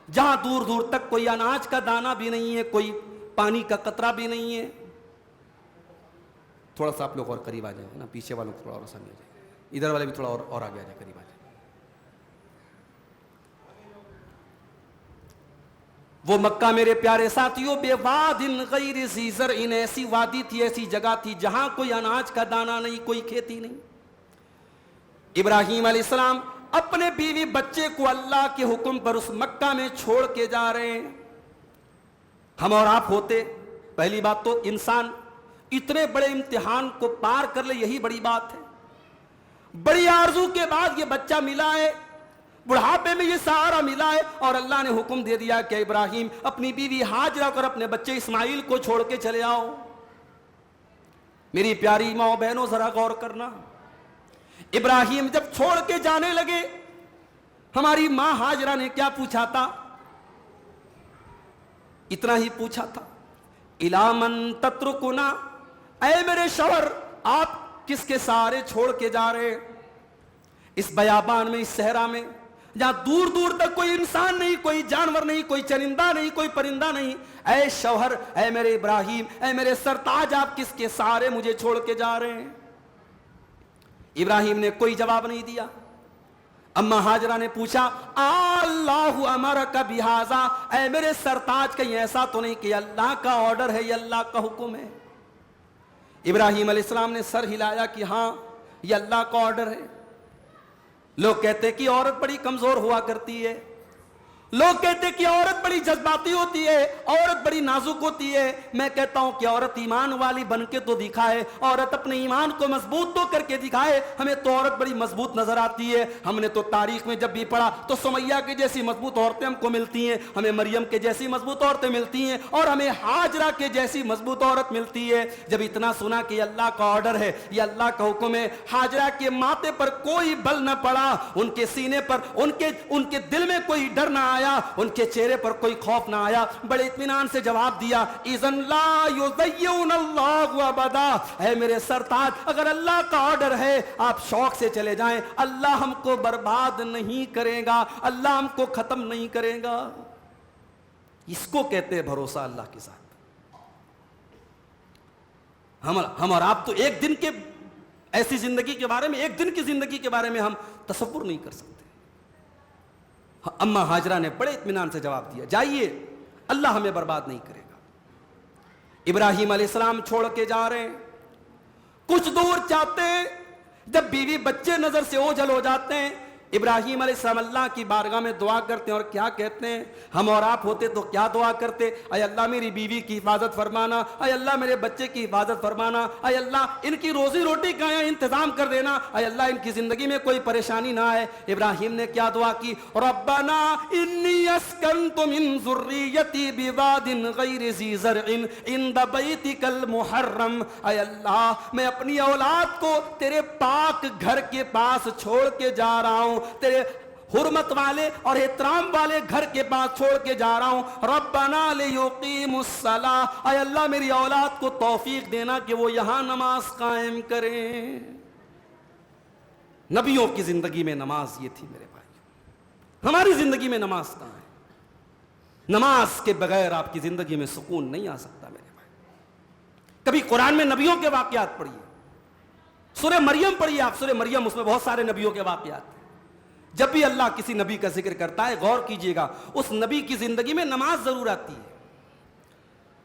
جہاں دور دور تک کوئی اناج کا دانہ بھی نہیں ہے, کوئی پانی کا قطرہ بھی نہیں ہے. تھوڑا سا آپ لوگ اور قریب آ جائیں نا, پیچھے والوں کو تھوڑا اور آسانی ہو جائے, ادھر والے بھی تھوڑا اور آگے آ جائے, قریب آ جائے. وہ مکہ میرے پیارے ساتھیوں بے واد غیر ذی زرع, ایسی وادی تھی, ایسی جگہ تھی جہاں کوئی اناج کا دانہ نہیں, کوئی کھیتی نہیں. ابراہیم علیہ السلام اپنے بیوی بچے کو اللہ کے حکم پر اس مکہ میں چھوڑ کے جا رہے ہیں. ہم اور آپ ہوتے, پہلی بات تو انسان اتنے بڑے امتحان کو پار کر لے, یہی بڑی بات ہے. بڑی آرزو کے بعد یہ بچہ ملا ہے, بڑھاپے میں یہ سہارا ملا ہے, اور اللہ نے حکم دے دیا کہ ابراہیم اپنی بیوی ہاجرہ اور اپنے بچے اسماعیل کو چھوڑ کے چلے آؤ. میری پیاری ماں بہنوں ذرا غور کرنا, ابراہیم جب چھوڑ کے جانے لگے, ہماری ماں ہاجرہ نے کیا پوچھا تھا؟ اتنا ہی پوچھا تھا, اِلیٰ مَن تَتْرُکُنَا, اے میرے شوہر آپ کس کے سہارے چھوڑ کے جا رہے اس بیابان میں, اس صحرا میں, جہاں دور دور تک کوئی انسان نہیں, کوئی جانور نہیں, کوئی چرندہ نہیں, کوئی پرندہ نہیں. اے شوہر, اے میرے ابراہیم, اے میرے سرتاج, آپ کس کے سہارے مجھے چھوڑ کے جا رہے ہیں؟ ابراہیم نے کوئی جواب نہیں دیا. اما ہاجرہ نے پوچھا, اللہ امرک بہذا, اے میرے سرتاج, کہیں ایسا تو نہیں کہ اللہ کا آرڈر ہے, یہ اللہ کا حکم ہے؟ ابراہیم علیہ السلام نے سر ہلایا کہ ہاں یہ اللہ کا آرڈر ہے. لوگ کہتے کہ عورت بڑی کمزور ہوا کرتی ہے, لوگ کہتے کہ عورت بڑی جذباتی ہوتی ہے, عورت بڑی نازک ہوتی ہے. میں کہتا ہوں کہ عورت ایمان والی بن کے تو دکھائے, عورت اپنے ایمان کو مضبوط تو کر کے دکھائے. ہمیں تو عورت بڑی مضبوط نظر آتی ہے. ہم نے تو تاریخ میں جب بھی پڑھا تو سمیہ کے جیسی مضبوط عورتیں ہم کو ملتی ہیں, ہمیں مریم کے جیسی مضبوط عورتیں ملتی ہیں, اور ہمیں ہاجرہ کے جیسی مضبوط عورت ملتی ہے. جب اتنا سنا کہ یہ اللہ کا آرڈر ہے, یہ اللہ کا حکم ہے, ہاجرہ کے ماتھے پر کوئی بل نہ پڑا, ان کے سینے پر, ان کے دل میں کوئی ڈر نہ آیا, ان کے چہرے پر کوئی خوف نہ آیا. بڑے اطمینان سے جواب دیا, اذن لا یضیعن اللہ ابدا, اے میرے سرتاج, اگر اللہ کا آرڈر ہے آپ شوق سے چلے جائیں, اللہ ہم کو برباد نہیں کرے گا, اللہ ہم کو ختم نہیں کرے گا. اس کو کہتے ہیں بھروسہ اللہ کے ساتھ. ہم اور آپ تو ایک دن کے ایسی زندگی کے بارے میں, ایک دن کی زندگی کے بارے میں ہم تصور نہیں کر سکتے. اما ہاجرہ نے بڑے اطمینان سے جواب دیا, جائیے, اللہ ہمیں برباد نہیں کرے گا. ابراہیم علیہ السلام چھوڑ کے جا رہے ہیں, کچھ دور جاتے جب بیوی بچے نظر سے اوجھل ہو جاتے ہیں, ابراہیم علیہ السلام اللہ کی بارگاہ میں دعا کرتے ہیں اور کیا کہتے ہیں؟ ہم اور آپ ہوتے تو کیا دعا کرتے؟ اے اللہ میری بیوی کی حفاظت فرمانا، اے اللہ میرے بچے کی حفاظت فرمانا، اے اللہ ان کی روزی روٹی کا انتظام کر دینا، اے اللہ ان کی زندگی میں کوئی پریشانی نہ آئے۔ ابراہیم نے کیا دعا کی؟ ربنا انی اسکنت من ذریتی بواد غیر ذی زرع عند بیتک المحرم، اے اللہ میں اپنی اولاد کو تیرے پاک گھر کے پاس چھوڑ کے جا رہا ہوں، تیرے حرمت والے اور احترام والے گھر کے پاس چھوڑ کے جا رہا ہوں۔ ربنا لیقیموا الصلاۃ، اے اللہ میری اولاد کو توفیق دینا کہ وہ یہاں نماز قائم کریں۔ نبیوں کی زندگی میں نماز یہ تھی میرے بھائی، ہماری زندگی میں نماز کہاں ہے؟ نماز کے بغیر آپ کی زندگی میں سکون نہیں آ سکتا میرے بھائی۔ کبھی قرآن میں نبیوں کے واقعات پڑھیے، سورہ مریم پڑھیے آپ، سورہ مریم، اس میں بہت سارے نبیوں کے واقعات ہیں۔ جب بھی اللہ کسی نبی کا ذکر کرتا ہے غور کیجئے گا اس نبی کی زندگی میں نماز ضرور آتی ہے۔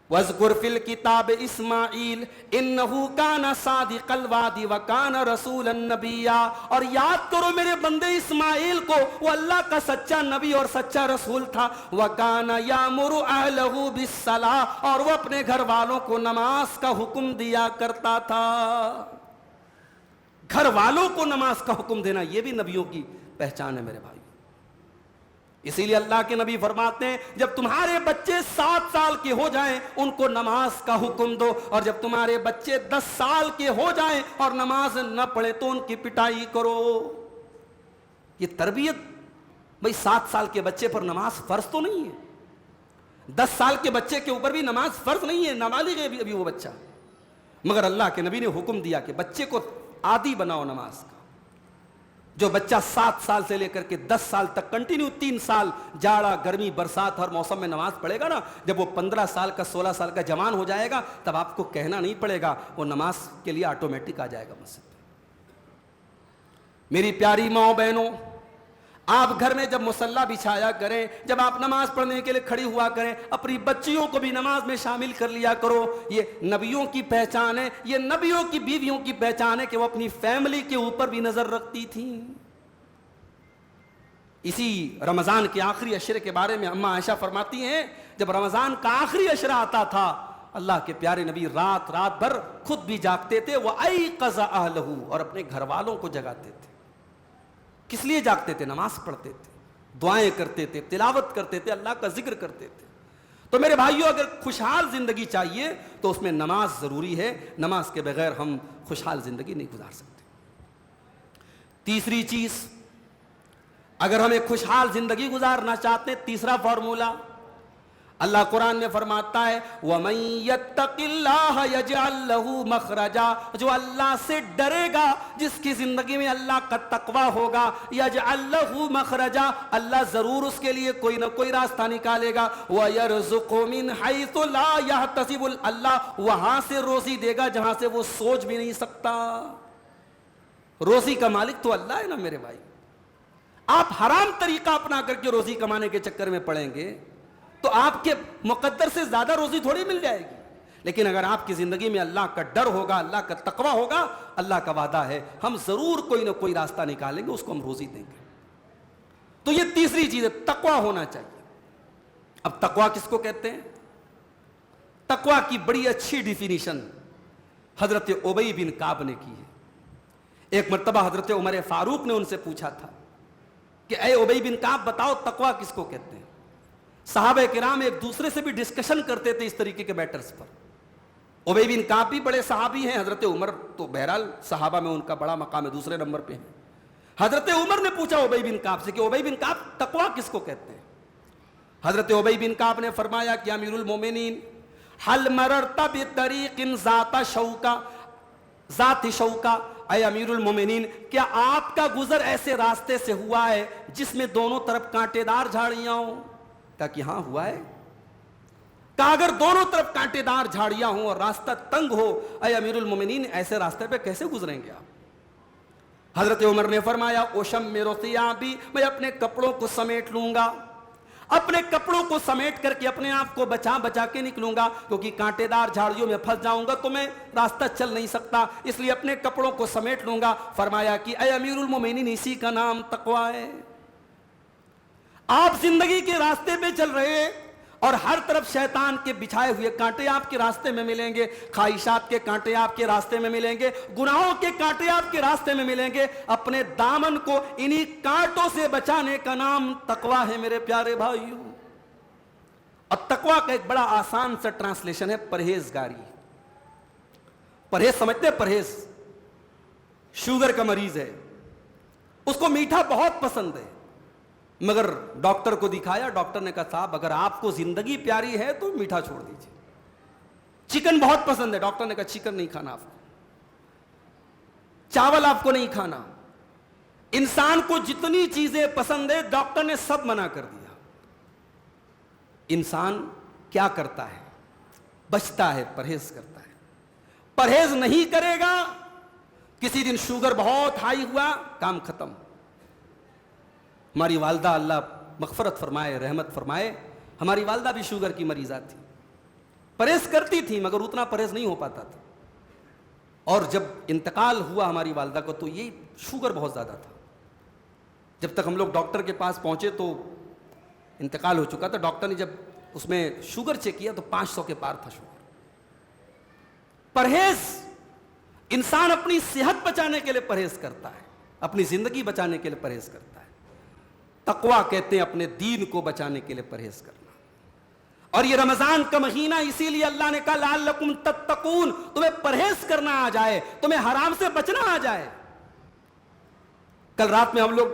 وَاذْكُرْ فِي الْكِتَابِ إِسْمَاعِيلَ إِنَّهُ كَانَ صَادِقَ الْوَعْدِ وَكَانَ رَسُولًا نَبِيًّا، اور یاد کرو میرے بندے اسماعیل کو، وہ اللہ کا سچا نبی اور سچا رسول تھا۔ وَكَانَ يَأْمُرُ أَهْلَهُ بِالصَّلَاةِ، اور وہ اپنے گھر والوں کو نماز کا حکم دیا کرتا تھا۔ گھر والوں کو نماز کا حکم دینا یہ بھی نبیوں کی پہچان ہے میرے بھائی۔ اسی لیے اللہ کے نبی فرماتے ہیں جب تمہارے بچے 7 سال کے ہو جائیں ان کو نماز کا حکم دو، اور جب تمہارے بچے 10 سال کے ہو جائیں اور نماز نہ پڑھے تو ان کی پٹائی کرو۔ یہ تربیت بھئی 7 سال کے بچے پر نماز فرض تو نہیں ہے، 10 سال کے بچے کے اوپر بھی نماز فرض نہیں ہے، نابالغ ہے ابھی وہ بچہ، مگر اللہ کے نبی نے حکم دیا کہ بچے کو عادی بناؤ نماز کا۔ جو بچہ 7 سال سے لے کر کے 10 سال تک کنٹینیو 3 سال جاڑا گرمی برسات ہر موسم میں نماز پڑھے گا نا، جب وہ 15 سال کا 16 سال کا جوان ہو جائے گا تب آپ کو کہنا نہیں پڑے گا، وہ نماز کے لیے آٹومیٹک آ جائے گا مسجد میں۔ میری پیاری ماں بہنوں، آپ گھر میں جب مصلی بچھایا کریں، جب آپ نماز پڑھنے کے لیے کھڑی ہوا کریں، اپنی بچیوں کو بھی نماز میں شامل کر لیا کرو۔ یہ نبیوں کی پہچان ہے، یہ نبیوں کی بیویوں کی پہچان ہے کہ وہ اپنی فیملی کے اوپر بھی نظر رکھتی تھیں۔ اسی رمضان کے آخری عشرے کے بارے میں اماں عائشہ فرماتی ہیں جب رمضان کا آخری عشرہ آتا تھا اللہ کے پیارے نبی رات بھر خود بھی جاگتے تھے، وَأَيْقَظَ أَهْلَهُ، اور اپنے گھر والوں کو جگاتے تھے۔ کس لیے جاگتے تھے؟ نماز پڑھتے تھے، دعائیں کرتے تھے، تلاوت کرتے تھے، اللہ کا ذکر کرتے تھے۔ تو میرے بھائیوں اگر خوشحال زندگی چاہیے تو اس میں نماز ضروری ہے، نماز کے بغیر ہم خوشحال زندگی نہیں گزار سکتے۔ تیسری چیز، اگر ہم ایک خوشحال زندگی گزارنا چاہتے ہیں، تیسرا فارمولہ اللہ قرآن میں فرماتا ہے وَمَن يَتَّقِ اللَّهَ يَجْعَل لَّهُ مَخْرَجًا، جو اللہ سے ڈرے گا، جس کی زندگی میں اللہ کا تقوی ہوگا، يَجْعَل لَّهُ مَخْرَجًا، اللہ ضرور اس کے لیے کوئی نہ کوئی راستہ نکالے گا، وَيَرْزُقْهُ مِنْ حَيْثُ لَا يَحْتَسِبُ، اللہ وہاں سے روزی دے گا جہاں سے وہ سوچ بھی نہیں سکتا۔ روزی کا مالک تو اللہ ہے نا میرے بھائی۔ آپ حرام طریقہ اپنا کر کے روزی کمانے کے چکر میں پڑیں گے تو آپ کے مقدر سے زیادہ روزی تھوڑی مل جائے گی، لیکن اگر آپ کی زندگی میں اللہ کا ڈر ہوگا، اللہ کا تقوی ہوگا، اللہ کا وعدہ ہے ہم ضرور کوئی نہ کوئی راستہ نکالیں گے، اس کو ہم روزی دیں گے۔ تو یہ تیسری چیز ہے، تقوی ہونا چاہیے۔ اب تقوی کس کو کہتے ہیں؟ تقوی کی بڑی اچھی ڈیفینیشن حضرت ابی بن کعب نے کی ہے۔ ایک مرتبہ حضرت عمر فاروق نے ان سے پوچھا تھا کہ اے ابی بن کعب بتاؤ تقوی کس کو کہتے ہیں؟ صحابہ کرام ایک دوسرے سے بھی ڈسکشن کرتے تھے اس طریقے کے میٹرز پر۔ ابی بن کعب بھی بڑے صحابی ہیں، حضرت عمر تو بہرحال صحابہ میں ان کا بڑا مقام ہے، دوسرے نمبر پہ ہیں۔ حضرت عمر نے پوچھا ابی بن کعب سے کہ ابی بن کعب تقوی کس کو کہتے ہیں؟ حضرت ابی بن کعب نے فرمایا کہ امیر المومنین حل مررت بطریق ذات شوکا، اے امیر المومنین کیا آپ کا گزر ایسے راستے سے ہوا ہے جس میں دونوں طرف کانٹے دار جھاڑیاں ہوں؟ کہا کہ ہاں ہوا ہے۔ کہا اگر دونوں طرف کانٹے دار جھاڑیاں ہوں اور راستہ تنگ ہو، اے امیر المومنین ایسے راستے پہ کیسے گزریں گے آپ؟ حضرت عمر نے فرمایا اوشم میرو ثیابی، میں اپنے کپڑوں کو سمیٹ لوں گا، اپنے کپڑوں کو سمیٹ کر کے اپنے آپ کو بچا بچا کے نکلوں گا، کیونکہ کانٹے دار جھاڑیوں میں پھنس جاؤں گا تو میں راستہ چل نہیں سکتا، اس لیے اپنے کپڑوں کو سمیٹ لوں گا۔ فرمایا کہ اے امیر المومنین، اسی کا نام تقویٰ ہے۔ آپ زندگی کے راستے پہ چل رہے ہیں اور ہر طرف شیطان کے بچھائے ہوئے کانٹے آپ کے راستے میں ملیں گے، خواہشات کے کانٹے آپ کے راستے میں ملیں گے، گناہوں کے کانٹے آپ کے راستے میں ملیں گے۔ اپنے دامن کو انہی کانٹوں سے بچانے کا نام تقویٰ ہے میرے پیارے بھائیوں۔ اور تقویٰ کا ایک بڑا آسان سا ٹرانسلیشن ہے پرہیزگاری۔ پرہیز سمجھتے ہیں؟ پرہیز، شوگر کا مریض ہے، اس کو میٹھا بہت پسند ہے، مگر ڈاکٹر کو دکھایا، ڈاکٹر نے کہا صاحب اگر آپ کو زندگی پیاری ہے تو میٹھا چھوڑ دیجیے۔ چکن بہت پسند ہے، ڈاکٹر نے کہا چکن نہیں کھانا آپ کو، چاول آپ کو نہیں کھانا۔ انسان کو جتنی چیزیں پسند ہے ڈاکٹر نے سب منع کر دیا۔ انسان کیا کرتا ہے؟ بچتا ہے، پرہیز کرتا ہے۔ پرہیز نہیں کرے گا، کسی دن شوگر بہت ہائی ہوا، کام ختم۔ ہماری والدہ اللہ مغفرت فرمائے، رحمت فرمائے، ہماری والدہ بھی شوگر کی مریضہ تھی، پرہیز کرتی تھی مگر اتنا پرہیز نہیں ہو پاتا تھا، اور جب انتقال ہوا ہماری والدہ کو تو یہ شوگر بہت زیادہ تھا۔ جب تک ہم لوگ ڈاکٹر کے پاس پہنچے تو انتقال ہو چکا تھا۔ ڈاکٹر نے جب اس میں شوگر چیک کیا تو 500 کے پار تھا شوگر۔ پرہیز، انسان اپنی صحت بچانے کے لیے پرہیز کرتا ہے، اپنی زندگی بچانے کے لیے پرہیز کرتا ہے۔ تقویٰ کہتے ہیں اپنے دین کو بچانے کے لیے پرہیز کرنا۔ اور یہ رمضان کا مہینہ اسی لیے اللہ نے کہا لعلکم تتقون، تمہیں پرہیز کرنا آ جائے، تمہیں حرام سے بچنا آ جائے۔ کل رات میں ہم لوگ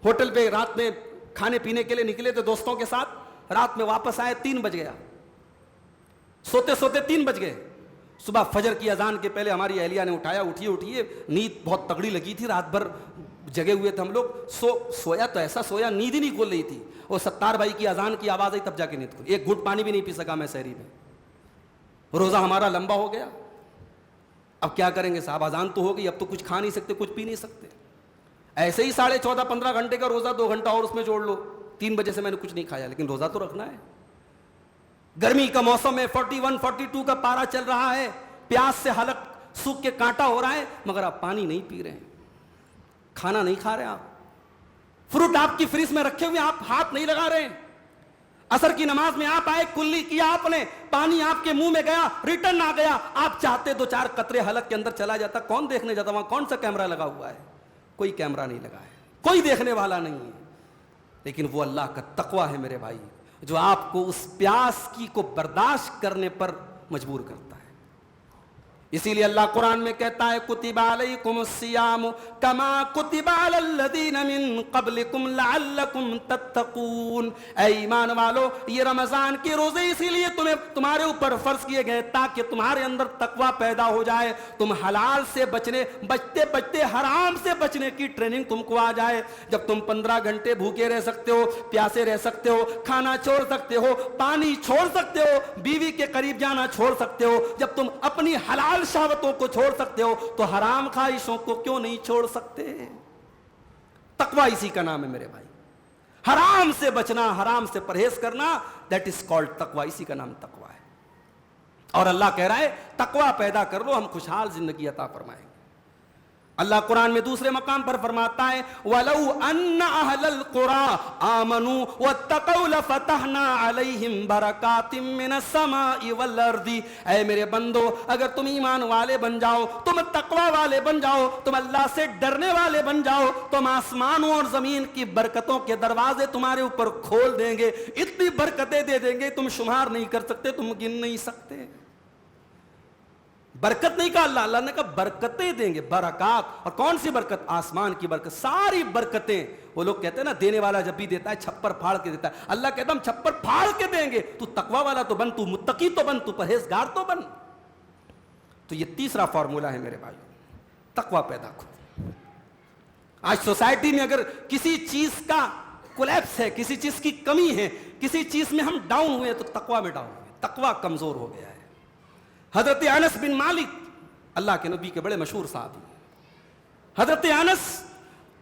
ہوٹل پہ رات میں کھانے پینے کے لیے نکلے تھے دوستوں کے ساتھ، رات میں واپس آئے 3 بج گیا، سوتے سوتے 3 بج گئے۔ صبح فجر کی اذان کے پہلے ہماری اہلیہ نے اٹھایا، اٹھیے، نیند بہت تگڑی لگی تھی، رات بھر جگے ہوئے تھے ہم لوگ، سویا تو ایسا سویا نیند ہی نہیں کھول رہی تھی، اور ستار بھائی کی اذان کی آواز آئی تب جا کے نیند کھلی۔ ایک گھٹ پانی بھی نہیں پی سکا میں سحری میں۔ روزہ ہمارا لمبا ہو گیا، اب کیا کریں گے صاحب، اذان تو ہو گئی، اب تو کچھ کھا نہیں سکتے، کچھ پی نہیں سکتے۔ ایسے ہی 14.5-15 گھنٹے کا روزہ 2 گھنٹہ اور اس میں جوڑ لو، 3 بجے سے میں نے کچھ نہیں کھایا، لیکن روزہ تو رکھنا ہے۔ گرمی کا موسم ہے، 41-42 کا پارا چل رہا ہے، پیاس سے حلق سوکھ کے کانٹا ہو رہا ہے، مگر آپ پانی نہیں پی رہے ہیں، کھانا نہیں کھا رہے، آپ فروٹ آپ کی فریج میں رکھے ہوئے آپ ہاتھ نہیں لگا رہے ہیں۔ عصر کی نماز میں آپ آئے، کلی کیا آپ نے، پانی آپ کے منہ میں گیا، ریٹرن آ گیا، آپ چاہتے 2-4 قطرے حلق کے اندر چلا جاتا، کون دیکھنے جاتا؟ وہاں کون سا کیمرہ لگا ہوا ہے؟ کوئی کیمرہ نہیں لگا ہے، کوئی دیکھنے والا نہیں ہے۔ لیکن وہ اللہ کا تقویٰ ہے میرے بھائی، جو آپ کو اس پیاس کی کو برداشت کرنے پر مجبور کرتا ہے۔ اسی لیے اللہ قرآن میں کہتا ہے کتب علیکم الصیام کما کتب علی الذین من قبلکم لعلکم تتقون۔ اے ایمان والو، یہ رمضان کے روزے اسی لیے تمہارے اوپر فرض کیے گئے تاکہ تمہارے اندر تقویٰ پیدا ہو جائے، تم حلال سے بچتے بچتے حرام سے بچنے کی ٹریننگ تم کو آ جائے۔ جب تم 15 گھنٹے بھوکے رہ سکتے ہو، پیاسے رہ سکتے ہو، کھانا چھوڑ سکتے ہو، پانی چھوڑ سکتے ہو، بیوی کے قریب جانا چھوڑ سکتے ہو، جب تم اپنی حلال شہوتوں کو چھوڑ سکتے ہو تو حرام خواہشوں کو کیوں نہیں چھوڑ سکتے؟ تقویٰ اسی کا نام ہے میرے بھائی، حرام سے بچنا، حرام سے پرہیز کرنا، دیٹ از کالڈ تقویٰ، اسی کا نام تقویٰ ہے۔ اور اللہ کہہ رہا ہے تقویٰ پیدا کر لو، ہم خوشحال زندگی عطا فرمائیں گے۔ اللہ قرآن میں دوسرے مقام پر فرماتا ہے وَلَوْ أَنَّ أَهْلَ الْقُرَىٰ آمَنُوا وَاتَّقَوْا لَفَتَحْنَا عَلَيْهِمْ بَرَكَاتٍ مِّنَ السَّمَاءِ وَالْأَرْضِ۔ اے میرے بندو، اگر تم ایمان والے بن جاؤ، تم تقویٰ والے بن جاؤ، تم اللہ سے ڈرنے والے بن جاؤ، تم آسمانوں اور زمین کی برکتوں کے دروازے تمہارے اوپر کھول دیں گے، اتنی برکتیں دے دیں گے تم شمار نہیں کر سکتے، تم گن نہیں سکتے۔ برکت نہیں کہا اللہ نے کہا برکتیں دیں گے، برکات۔ اور کون سی برکت؟ آسمان کی برکت، ساری برکتیں۔ وہ لوگ کہتے ہیں نا دینے والا جب بھی دیتا ہے چھپر پھاڑ کے دیتا ہے، اللہ کہتا ہے ہم چھپر پھاڑ کے دیں گے، تو تقویٰ والا تو بن، تو متقی تو بن، تو پرہیزگار تو بن۔ تو یہ تیسرا فارمولہ ہے میرے بھائی، تقویٰ پیدا کرو۔ آج سوسائٹی میں اگر کسی چیز کا کولیپس ہے، کسی چیز کی کمی ہے، کسی چیز میں ہم ڈاؤن ہوئے تو تقویٰ میں ڈاؤن ہوئے، تقویٰ کمزور ہو گیا ہے۔ حضرت انس بن مالک اللہ کے نبی کے بڑے مشہور صحابی، حضرت انس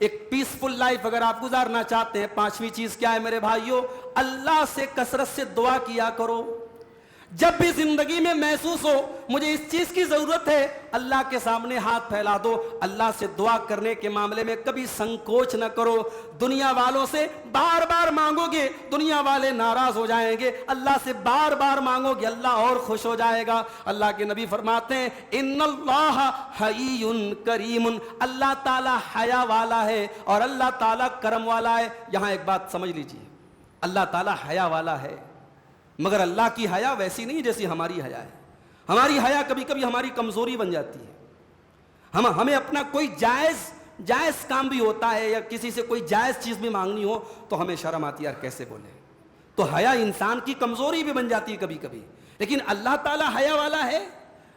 ایک پیسفل لائف اگر آپ گزارنا چاہتے ہیں، پانچویں چیز کیا ہے میرے بھائیوں؟ اللہ سے کثرت سے دعا کیا کرو۔ جب بھی زندگی میں محسوس ہو مجھے اس چیز کی ضرورت ہے، اللہ کے سامنے ہاتھ پھیلا دو۔ اللہ سے دعا کرنے کے معاملے میں کبھی سنکوچ نہ کرو۔ دنیا والوں سے بار بار مانگو گے، دنیا والے ناراض ہو جائیں گے۔ اللہ سے بار بار مانگو گے، اللہ اور خوش ہو جائے گا۔ اللہ کے نبی فرماتے ہیں ان اللہ حی کریم، اللہ تعالی حیا والا ہے اور اللہ تعالی کرم والا ہے۔ یہاں ایک بات سمجھ لیجیے، اللہ تعالی حیا والا ہے، مگر اللہ کی حیا ویسی نہیں جیسی ہماری حیا ہے۔ ہماری حیا کبھی کبھی ہماری کمزوری بن جاتی ہے۔ ہمیں اپنا کوئی جائز کام بھی ہوتا ہے یا کسی سے کوئی جائز چیز بھی مانگنی ہو تو ہمیں شرم آتی ہے، یار کیسے بولے۔ تو حیا انسان کی کمزوری بھی بن جاتی ہے کبھی کبھی، لیکن اللہ تعالیٰ حیا والا ہے۔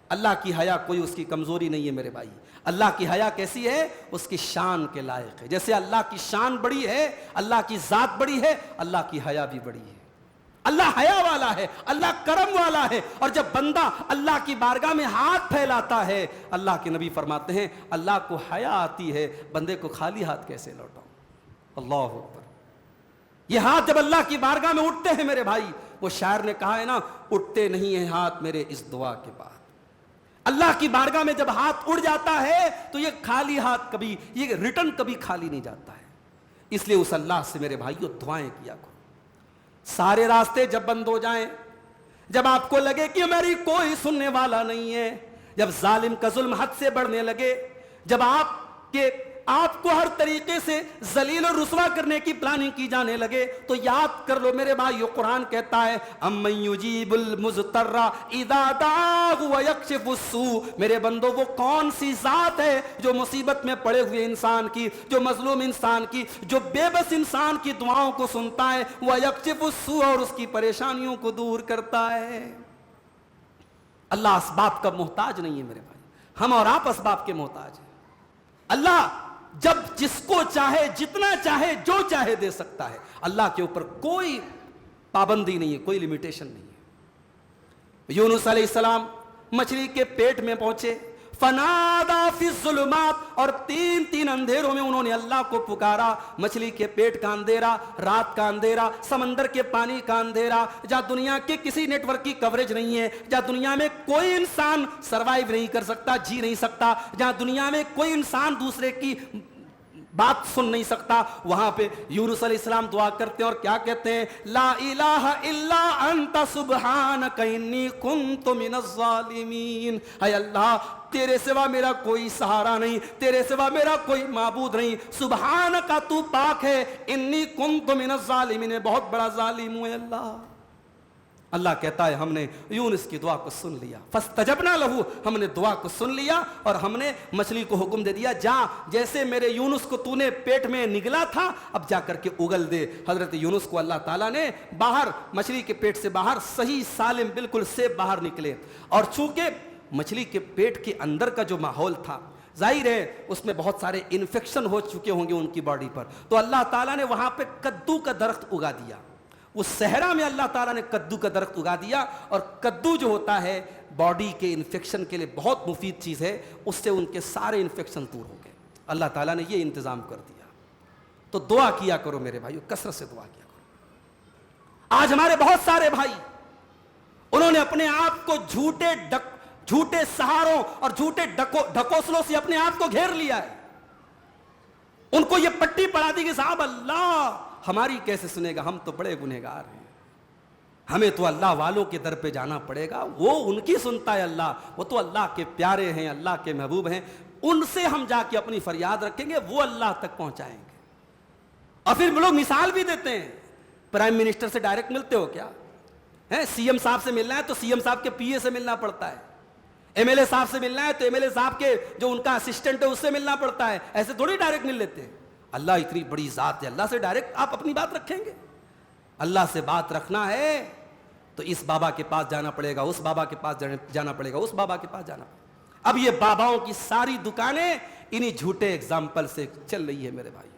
اللہ کی حیا کوئی اس کی کمزوری نہیں ہے میرے بھائی۔ اللہ کی حیا کیسی ہے؟ اس کی شان کے لائق ہے۔ جیسے اللہ کی شان بڑی ہے، اللہ کی ذات بڑی ہے، اللہ کی حیا بھی بڑی ہے۔ اللہ حیا والا ہے، اللہ کرم والا ہے۔ اور جب بندہ اللہ کی بارگاہ میں ہاتھ پھیلاتا ہے، اللہ کے نبی فرماتے ہیں اللہ کو حیا آتی ہے، بندے کو خالی ہاتھ کیسے لوٹاؤں۔ اللہ اکبر۔ یہ ہاتھ جب اللہ کی بارگاہ میں اٹھتے ہیں میرے بھائی، وہ شاعر نے کہا ہے نا، اٹھتے نہیں ہیں ہاتھ میرے اس دعا کے بعد۔ اللہ کی بارگاہ میں جب ہاتھ اڑ جاتا ہے تو یہ خالی ہاتھ کبھی، یہ ریٹرن کبھی خالی نہیں جاتا ہے۔ اس لیے اس اللہ سے میرے بھائیوں دعائیں کیا کرو۔ سارے راستے جب بند ہو جائیں، جب آپ کو لگے کہ میری کوئی سننے والا نہیں ہے، جب ظالم کا ظلم حد سے بڑھنے لگے، جب آپ کو ہر طریقے سے ذلیل اور رسوا کرنے کی پلاننگ کی جانے لگے، تو یاد کر لو میرے بھائیو، قرآن کہتا ہے امن یجیب المضطر اذا دعاہ ویکشف السوء۔ میرے بندو، وہ کون سی ذات ہے جو مصیبت میں پڑے ہوئے انسان کی، جو مظلوم انسان کی، جو بے بس انسان کی دعاؤں کو سنتا ہے، ویکشف السوء، اور اس کی پریشانیوں کو دور کرتا ہے۔ اللہ اسباب کا محتاج نہیں ہے میرے بھائی، ہم اور آپ اسباب کے محتاج ہیں۔ اللہ جب جس کو چاہے، جتنا چاہے، جو چاہے دے سکتا ہے۔ اللہ کے اوپر کوئی پابندی نہیں ہے، کوئی لمیٹیشن نہیں ہے۔ یونس علیہ السلام مچھلی کے پیٹ میں پہنچے، فنادا فی الظلمات، اور تین اندھیروں میں انہوں نے اللہ کو پکارا۔ مچھلی کے پیٹ کا اندھیرا، رات کا اندھیرا، سمندر کے پانی کا اندھیرا، جہاں دنیا کے کسی نیٹ ورک کی کوریج نہیں ہے، جہاں دنیا میں کوئی انسان سروائیو نہیں کر سکتا، جی نہیں سکتا، جہاں دنیا میں کوئی انسان دوسرے کی بات سن نہیں سکتا، وہاں پہ یونس علیہ السلام دعا کرتے ہیں اور کیا کہتے ہیں؟ لا الہ الا انت سبحانک انی کنت من الظالمین۔ اے اللہ، تیرے سوا میرا کوئی سہارا نہیں، تیرے سوا میرا کوئی معبود نہیں، سبحانک، تو پاک ہے، انی کنت من الظالمین، میں بہت بڑا ظالم ہوں۔ اللہ اللہ کہتا ہے ہم نے یونس کی دعا کو سن لیا، فاستجبنا لہو، ہم نے دعا کو سن لیا اور ہم نے مچھلی کو حکم دے دیا، جا جیسے میرے یونس کو تو نے پیٹ میں نگلا تھا، اب جا کر کے اگل دے۔ حضرت یونس کو اللہ تعالیٰ نے باہر، مچھلی کے پیٹ سے باہر صحیح سالم بالکل سیف باہر نکلے۔ اور چونکہ مچھلی کے پیٹ کے اندر کا جو ماحول تھا، ظاہر ہے اس میں بہت سارے انفیکشن ہو چکے ہوں گے ان کی باڈی پر، تو اللہ تعالیٰ نے وہاں پہ کدو کا درخت اگا دیا۔ اس صحرا میں اللہ تعالیٰ نے کدو کا درخت اگا دیا، اور کدو جو ہوتا ہے باڈی کے انفیکشن کے لیے بہت مفید چیز ہے، اس سے ان کے سارے انفیکشن دور ہو گئے۔ اللہ تعالیٰ نے یہ انتظام کر دیا۔ تو دعا کیا کرو میرے بھائیو، کثرت سے دعا کیا کرو۔ آج ہمارے بہت سارے بھائی، انہوں نے اپنے آپ کو جھوٹے سہاروں اور جھوٹے ڈھکوسلوں سے اپنے آپ کو گھیر لیا ہے۔ ان کو یہ پٹی پڑھا دی کہ صاحب اللہ ہماری کیسے سنے گا، ہم تو بڑے گنہگار ہیں، ہمیں تو اللہ والوں کے در پہ جانا پڑے گا، وہ ان کی سنتا ہے اللہ، وہ تو اللہ کے پیارے ہیں، اللہ کے محبوب ہیں، ان سے ہم جا کے اپنی فریاد رکھیں گے، وہ اللہ تک پہنچائیں گے۔ اور پھر لوگ مثال بھی دیتے ہیں، پرائم منسٹر سے ڈائریکٹ ملتے ہو کیا؟ سی ایم صاحب سے ملنا ہے تو سی ایم صاحب کے پی اے سے ملنا پڑتا ہے، ایم ایل اے صاحب سے ملنا ہے تو ایم ایل اے صاحب کے جو ان کا اسسٹنٹ ہے اس سے ملنا پڑتا ہے، ایسے تھوڑی ڈائریکٹ مل لیتے ہیں۔ اللہ اتنی بڑی ذات ہے، اللہ سے ڈائریکٹ آپ اپنی بات رکھیں گے؟ اللہ سے بات رکھنا ہے تو اس بابا کے پاس جانا پڑے گا، اس بابا کے پاس جانا پڑے گا، اس بابا کے پاس جانا پڑے گا۔ اب یہ باباؤں کی ساری دکانیں انہی جھوٹے اگزامپل سے چل رہی ہے میرے بھائی۔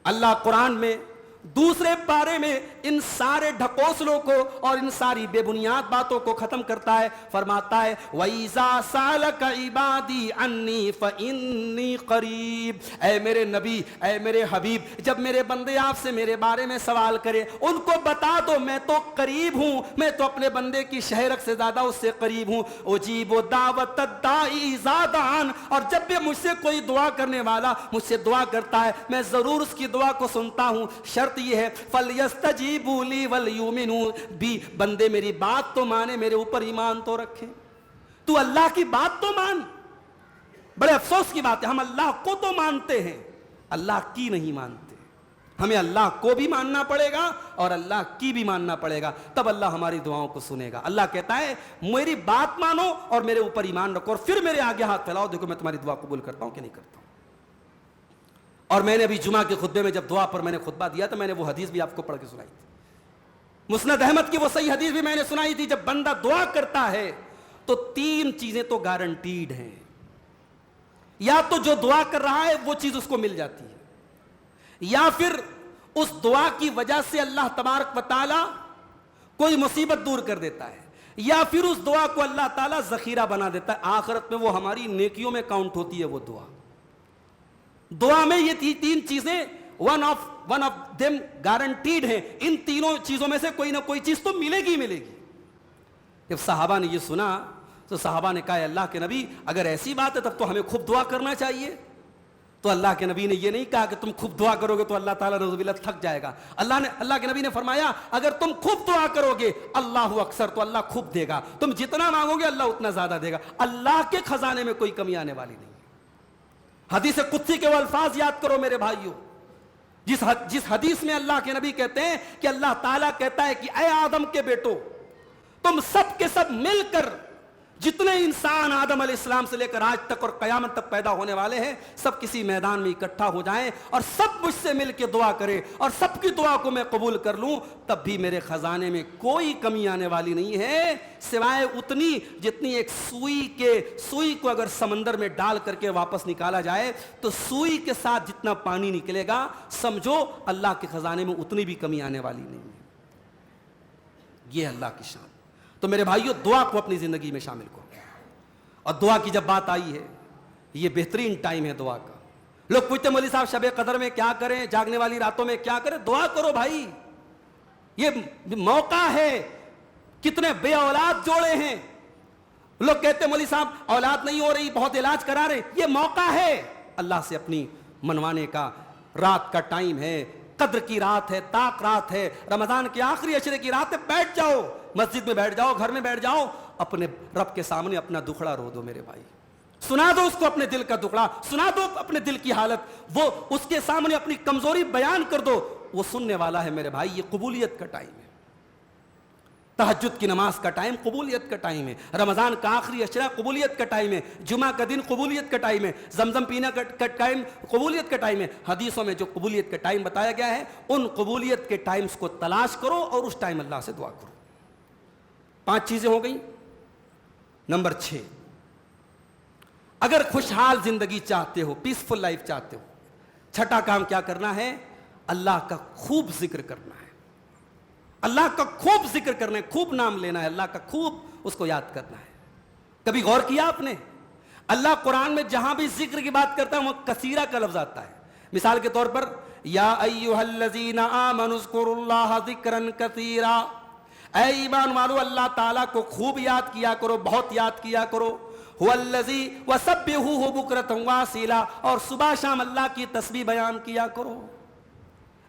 اللہ قرآن میں دوسرے پارے میں ان سارے ڈھکوسلوں کو اور ان ساری بے بنیاد باتوں کو ختم کرتا ہے، فرماتا ہے وَإِذَا سَأَلَكَ عِبَادِي عَنِّي فَإِنِّي قَرِيب۔ اے میرے نبی، اے میرے حبیب، جب میرے بندے آپ سے میرے بارے میں سوال کرے ان کو بتا دو میں تو قریب ہوں، میں تو اپنے بندے کی شہرک سے زیادہ اس سے قریب ہوں۔ اجیب دعوت الداعی اذا دعان، اور جب بھی مجھ سے کوئی دعا کرنے والا مجھ سے دعا کرتا ہے میں ضرور اس کی دعا کو سنتا ہوں۔ شرط یہ ہے فَلْيَسْتَجِيبُوا لِي وَلْيُؤْمِنُوا بِي، بندے میری بات تو مانے، میرے اوپر ایمان تو رکھے۔ تو اللہ کی بات تو مان۔ بڑے افسوس کی بات ہے ہم اللہ کو تو مانتے ہیں، اللہ کی نہیں مانتے۔ ہمیں اللہ کو بھی ماننا پڑے گا اور اللہ کی بھی ماننا پڑے گا، تب اللہ ہماری دعاؤں کو سنے گا۔ اللہ کہتا ہے میری بات مانو اور میرے اوپر ایمان رکھو اور پھر میرے آگے ہاتھ پھیلاؤ، دیکھو میں تمہاری دعا قبول کرتا ہوں کہ نہیں کرتا ہوں۔ اور میں نے ابھی جمعہ کے خطبے میں جب دعا پر میں نے خطبہ دیا تو میں نے وہ حدیث بھی آپ کو پڑھ کے سنائی تھی، مسند احمد کی وہ صحیح حدیث بھی میں نے سنائی تھی۔ جب بندہ دعا کرتا ہے تو 3 چیزیں تو گارنٹیڈ ہیں، یا تو جو دعا کر رہا ہے وہ چیز اس کو مل جاتی ہے، یا پھر اس دعا کی وجہ سے اللہ تبارک و تعالی کوئی مصیبت دور کر دیتا ہے، یا پھر اس دعا کو اللہ تعالیٰ ذخیرہ بنا دیتا ہے، آخرت میں وہ ہماری نیکیوں میں کاؤنٹ ہوتی ہے وہ دعا۔ دعا میں یہ 3 چیزیں ون آف دیم گارنٹیڈ ہیں، ان تینوں چیزوں میں سے کوئی نہ کوئی چیز تو ملے گی ملے گی۔ جب صحابہ نے یہ سنا تو صحابہ نے کہا اللہ کے نبی اگر ایسی بات ہے تب تو ہمیں خوب دعا کرنا چاہیے۔ تو اللہ کے نبی نے یہ نہیں کہا کہ تم خوب دعا کرو گے تو اللہ تعالیٰ نعوذ باللہ تھک جائے گا۔ اللہ کے نبی نے فرمایا اگر تم خوب دعا کرو گے اللہ اکثر، تو اللہ خوب دے گا، تم جتنا مانگو گے اللہ اتنا زیادہ دے گا۔ اللہ کے خزانے میں کوئی کمی آنے والی نہیں۔ حدیث قدسی کے وہ الفاظ یاد کرو میرے بھائیوں، جس حدیث میں اللہ کے نبی کہتے ہیں کہ اللہ تعالیٰ کہتا ہے کہ اے آدم کے بیٹو تم سب کے سب مل کر، جتنے انسان آدم علیہ السلام سے لے کر آج تک اور قیامت تک پیدا ہونے والے ہیں، سب کسی میدان میں اکٹھا ہو جائیں اور سب مجھ سے مل کے دعا کریں اور سب کی دعا کو میں قبول کر لوں، تب بھی میرے خزانے میں کوئی کمی آنے والی نہیں ہے سوائے اتنی جتنی ایک سوئی کو اگر سمندر میں ڈال کر کے واپس نکالا جائے تو سوئی کے ساتھ جتنا پانی نکلے گا سمجھو اللہ کے خزانے میں اتنی بھی کمی آنے والی نہیں ہے۔ یہ اللہ کی شان۔ تو میرے بھائیوں دعا کو اپنی زندگی میں شامل کرو، اور دعا کی جب بات آئی ہے یہ بہترین ٹائم ہے دعا کا۔ لوگ پوچھتے مولوی صاحب شب قدر میں کیا کریں، جاگنے والی راتوں میں کیا کریں؟ دعا کرو بھائی، یہ موقع ہے۔ کتنے بے اولاد جوڑے ہیں، لوگ کہتے مولوی صاحب اولاد نہیں ہو رہی بہت علاج کرا رہے، یہ موقع ہے اللہ سے اپنی منوانے کا۔ رات کا ٹائم ہے، قدر کی رات ہے، طاق رات ہے، رمضان کے آخری عشرے کی رات ہے، بیٹھ جاؤ، مسجد میں بیٹھ جاؤ، گھر میں بیٹھ جاؤ، اپنے رب کے سامنے اپنا دکھڑا رو دو میرے بھائی، سنا دو اس کو اپنے دل کا دکھڑا، سنا دو اپنے دل کی حالت، وہ اس کے سامنے اپنی کمزوری بیان کر دو، وہ سننے والا ہے میرے بھائی۔ یہ قبولیت کا ٹائم ہے، تہجد کی نماز کا ٹائم قبولیت کا ٹائم ہے، رمضان کا آخری عشرہ قبولیت کا ٹائم ہے، جمعہ کا دن قبولیت کا ٹائم ہے، زمزم پینا کا ٹائم قبولیت کا ٹائم ہے۔ حدیثوں میں جو قبولیت کا ٹائم بتایا گیا ہے ان قبولیت کے ٹائمز کو تلاش کرو اور اس ٹائم اللہ سے دعا کرو۔ 5 چیزیں ہو گئیں۔ نمبر 6، اگر خوشحال زندگی چاہتے ہو، پیسفل لائف چاہتے ہو، چھٹا کام کیا کرنا ہے؟ اللہ کا خوب ذکر کرنا ہے، اللہ کا خوب ذکر کرنا ہے، خوب نام لینا ہے، اللہ کا خوب اس کو یاد کرنا ہے۔ کبھی غور کیا آپ نے اللہ قرآن میں جہاں بھی ذکر کی بات کرتا ہے وہ کثیرہ کا لفظ آتا ہے۔ مثال کے طور پر یا ایھا الذین آمنوا اذکروا اللہ ذکرا کثیرا، اے ایمان والو اللہ تعالیٰ کو خوب یاد کیا کرو، بہت یاد کیا کرو۔ هو الذی وسبحوہ بکرۃ واصیلا، اور صبح شام اللہ کی تسبیح بیان کیا کرو۔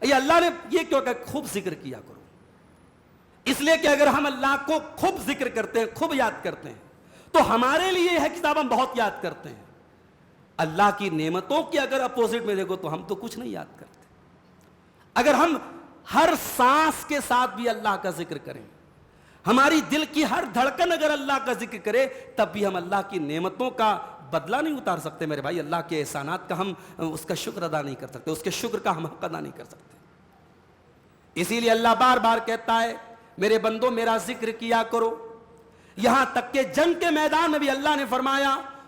یہ اللہ نے یہ کیوں کہ خوب ذکر کیا کرو، اس لیے کہ اگر ہم اللہ کو خوب ذکر کرتے ہیں، خوب یاد کرتے ہیں تو ہمارے لیے ہے کتاب ہم بہت یاد کرتے ہیں۔ اللہ کی نعمتوں کی اگر اپوزٹ میں دیکھو تو ہم تو کچھ نہیں یاد کرتے۔ اگر ہم ہر سانس کے ساتھ بھی اللہ کا ذکر کریں، ہماری دل کی ہر دھڑکن اگر اللہ کا ذکر کرے، تب بھی ہم اللہ کی نعمتوں کا بدلہ نہیں اتار سکتے میرے بھائی، اللہ کے احسانات کا ہم اس کا شکر ادا نہیں کر سکتے، اس کے شکر کا ہم حق ادا نہیں کر سکتے۔ اسی لیے اللہ بار بار کہتا ہے میرے بندو میرا ذکر کیا کرو، یہاں تک کہ جنگ کے میدان میں بھی اللہ نے فرمایا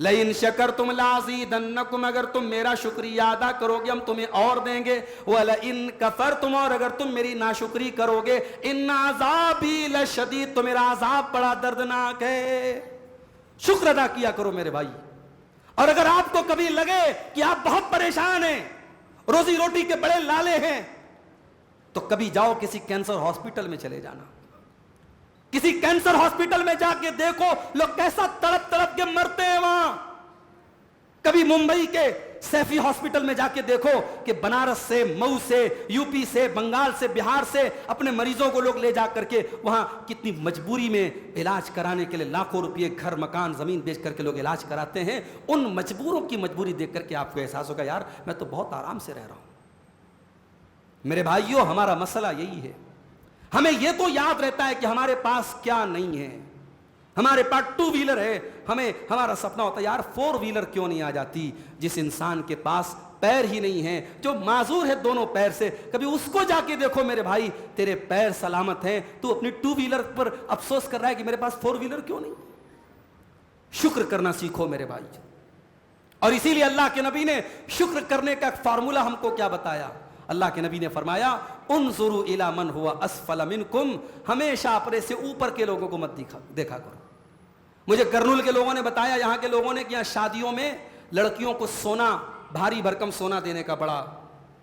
لئن شکرتم لازیدنکم، اگر تم میرا شکریہ ادا کرو گے ہم تمہیں اور دیں گے، ولئن کفرتم، اور اگر تم میری ناشکری کرو گے، ان عذابی لشدید، تو میرا عذاب بڑا دردناک ہے۔ شکر ادا کیا کرو میرے بھائی۔ اور اگر آپ کو کبھی لگے کہ آپ بہت پریشان ہیں، روزی روٹی کے بڑے لالے ہیں، تو کبھی جاؤ کسی کینسر ہاسپٹل میں چلے جانا، کسی کینسر ہاسپٹل میں جا کے دیکھو لوگ کیسا تڑپ تڑپ کے مرتے ہیں وہاں۔ کبھی ممبئی کے سیفی ہاسپٹل میں جا کے دیکھو کہ بنارس سے، مئو سے، یو پی سے، بنگال سے، بہار سے اپنے مریضوں کو لوگ لے جا کر کے وہاں کتنی مجبوری میں علاج کرانے کے لیے لاکھوں روپئے گھر مکان زمین بیچ کر کے لوگ علاج کراتے ہیں۔ ان مجبوروں کی مجبوری دیکھ کر کے آپ کو احساس ہوگا یار میں تو بہت آرام سے رہ رہا ہوں۔ میرے بھائیوں، ہمارا مسئلہ یہی ہے، ہمیں یہ تو یاد رہتا ہے کہ ہمارے پاس کیا نہیں ہے۔ ہمارے پاس 2 ویلر ہے، ہمارا سپنا ہوتا ہے یار 4 ویلر کیوں نہیں آ جاتی۔ جس انسان کے پاس پیر ہی نہیں ہے، جو معذور ہے دونوں پیر سے، کبھی اس کو جا کے دیکھو میرے بھائی، تیرے پیر سلامت ہیں، تو اپنی 2 ویلر پر افسوس کر رہا ہے کہ میرے پاس 4 ویلر کیوں نہیں۔ شکر کرنا سیکھو میرے بھائی۔ اور اسی لیے اللہ کے نبی نے شکر کرنے کا فارمولہ ہم کو کیا بتایا؟ اللہ کے نبی نے فرمایا انظروا الی من هو اسفل منکم، ہمیشہ اپنے سے اوپر کے لوگوں کو مت دیکھا کرو۔ مجھے کرنول کے لوگوں نے بتایا، یہاں کے لوگوں نے کہ یہاں شادیوں میں لڑکیوں کو سونا، بھاری بھرکم سونا دینے کا بڑا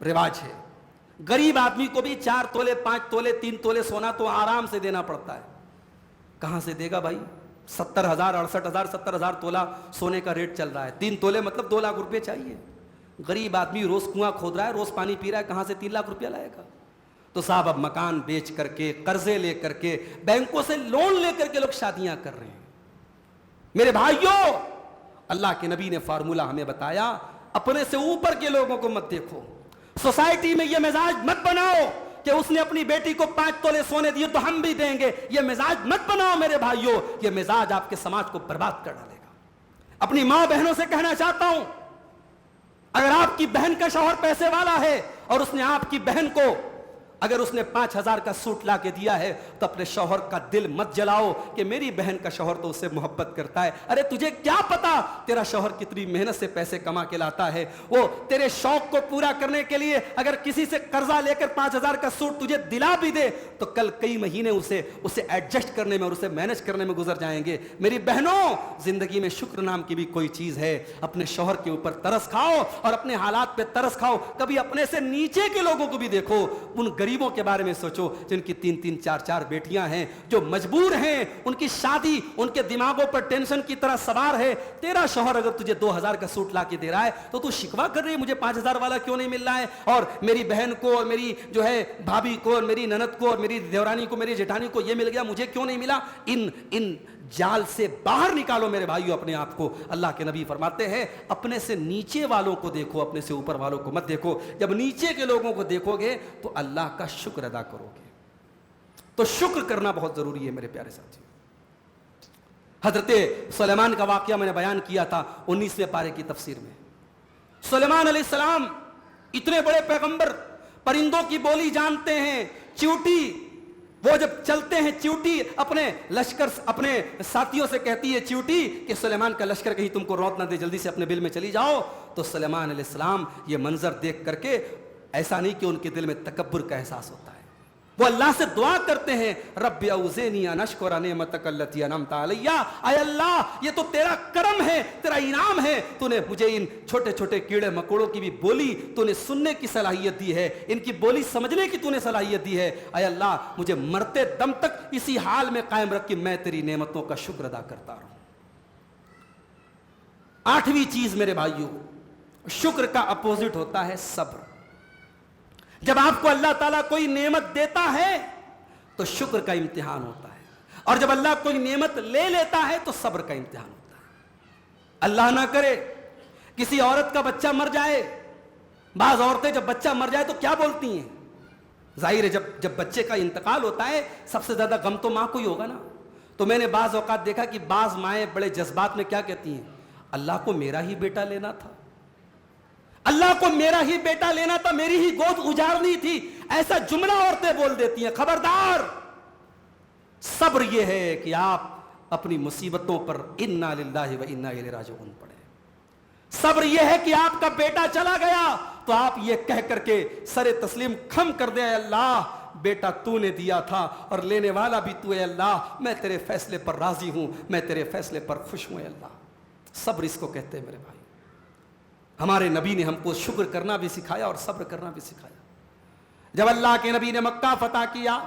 رواج ہے۔ غریب آدمی کو بھی 4 تولے 5 تولے 3 تولے سونا تو آرام سے دینا پڑتا ہے۔ کہاں سے دے گا بھائی؟ 70,000 68,000 70,000 تولہ سونے کا ریٹ چل رہا ہے، 3 تولے مطلب 2 لاکھ روپے چاہیے۔ غریب آدمی روز کنواں کھود رہا ہے، روز پانی پی رہا ہے، کہاں سے 3 لاکھ روپیہ لائے گا؟ تو صاحب اب مکان بیچ کر کے، قرضے لے کر کے، بینکوں سے لون لے کر کے لوگ شادیاں کر رہے ہیں۔ میرے بھائیوں، اللہ کے نبی نے فارمولہ ہمیں بتایا، اپنے سے اوپر کے لوگوں کو مت دیکھو۔ سوسائٹی میں یہ مزاج مت بناؤ کہ اس نے اپنی بیٹی کو 5 تولے سونے دیے تو ہم بھی دیں گے، یہ مزاج مت بناؤ میرے بھائیوں، یہ مزاج آپ کے سماج کو برباد کر ڈالے گا۔ اپنی ماں بہنوں سے کہنا چاہتا ہوں، اگر آپ کی بہن کا شوہر پیسے والا ہے اور اس نے آپ کی بہن کو اگر اس نے 5,000 کا سوٹ لا کے دیا ہے تو اپنے شوہر کا دل مت جلاؤ کہ میری بہن کا شوہر تو اس سے محبت کرتا ہے۔ ارے تجھے کیا پتا تیرا شوہر کتنی محنت سے پیسے کما کے لاتا ہے۔ وہ تیرے شوق کو پورا کرنے کے لیے اگر کسی سے قرضہ لے کر 5,000 کا سوٹ تجھے دلا بھی دے تو کل کئی مہینے اسے ایڈجسٹ کرنے میں اور اسے مینج کرنے میں گزر جائیں گے۔ میری بہنوں، زندگی میں شکر نام کی بھی کوئی چیز ہے۔ اپنے شوہر کے اوپر ترس کھاؤ اور اپنے حالات پہ ترس کھاؤ۔ کبھی اپنے سے نیچے کے لوگوں کو بھی دیکھو، ان غریبوں کے بارے میں سوچو جن کی 3-3 4-4 بیٹیاں ہیں، جو مجبور ہیں، ان کی شادی ان کے دماغوں پر ٹینشن کی طرح سوار ہے۔ تیرا شوہر اگر تجھے 2,000 کا سوٹ لا کے دے رہا ہے تو شکوا کر رہی ہے مجھے 5,000 والا کیوں نہیں مل رہا ہے، اور میری بہن کو اور میری جو ہے بھابھی کو اور میری نند کو اور میری دیورانی کو میری جیٹھانی کو یہ مل گیا مجھے کیوں نہیں ملا۔ ان جال سے باہر نکالو میرے بھائیو اپنے آپ کو۔ اللہ کے نبی فرماتے ہیں اپنے سے نیچے والوں کو دیکھو، اپنے سے اوپر والوں کو مت دیکھو۔ جب نیچے کے لوگوں کو دیکھو گے تو اللہ کا شکر ادا کرو گے۔ تو شکر کرنا بہت ضروری ہے میرے پیارے ساتھی۔ حضرت سلیمان کا واقعہ میں نے بیان کیا تھا 19ویں پارے کی تفسیر میں۔ سلیمان علیہ السلام اتنے بڑے پیغمبر، پرندوں کی بولی جانتے ہیں، چیوٹی، وہ جب چلتے ہیں چیوٹی اپنے لشکر اپنے ساتھیوں سے کہتی ہے چیوٹی کہ سلیمان کا لشکر کہیں تم کو روت نہ دے، جلدی سے اپنے بل میں چلی جاؤ۔ تو سلیمان علیہ السلام یہ منظر دیکھ کر کے ایسا نہیں کہ ان کے دل میں تکبر کا احساس ہوتا ہے، وہ اللہ سے دعا کرتے ہیں رب اوزینی ان اشکر نعمتک التی انعمت علی، اے اللہ یہ تو تیرا کرم ہے، تیرا انعام ہے، تو نے مجھے ان چھوٹے چھوٹے کیڑے مکوڑوں کی بھی بولی تو نے سننے کی صلاحیت دی ہے، ان کی بولی سمجھنے کی تو نے صلاحیت دی ہے۔ اے اللہ مجھے مرتے دم تک اسی حال میں قائم رکھ کہ میں تیری نعمتوں کا شکر ادا کرتا رہوں۔ 8ویں چیز میرے بھائیوں، شکر کا اپوزٹ ہوتا ہے صبر۔ جب آپ کو اللہ تعالیٰ کوئی نعمت دیتا ہے تو شکر کا امتحان ہوتا ہے، اور جب اللہ کوئی نعمت لے لیتا ہے تو صبر کا امتحان ہوتا ہے۔ اللہ نہ کرے کسی عورت کا بچہ مر جائے، بعض عورتیں جب بچہ مر جائے تو کیا بولتی ہیں؟ ظاہر ہے جب بچے کا انتقال ہوتا ہے سب سے زیادہ غم تو ماں کو ہی ہوگا نا۔ تو میں نے بعض اوقات دیکھا کہ بعض مائیں بڑے جذبات میں کیا کہتی ہیں، اللہ کو میرا ہی بیٹا لینا تھا، اللہ کو میرا ہی بیٹا لینا تھا، میری ہی گود اجارنی تھی، ایسا جملہ عورتیں بول دیتی ہیں۔ خبردار، صبر یہ ہے کہ آپ اپنی مصیبتوں پر انا للہ و انا الیہ راجعون پڑھیں۔ صبر یہ ہے کہ آپ کا بیٹا چلا گیا تو آپ یہ کہہ کر کے سر تسلیم خم کر دیں، اے اللہ بیٹا تو نے دیا تھا اور لینے والا بھی تو ہے، اللہ میں تیرے فیصلے پر راضی ہوں، میں تیرے فیصلے پر خوش ہوں، اے اللہ۔ صبر اس کو کہتے ہیں میرے بھائی۔ ہمارے نبی نے ہم کو شکر کرنا بھی سکھایا اور صبر کرنا بھی سکھایا۔ جب اللہ کے نبی نے مکہ فتح کیا،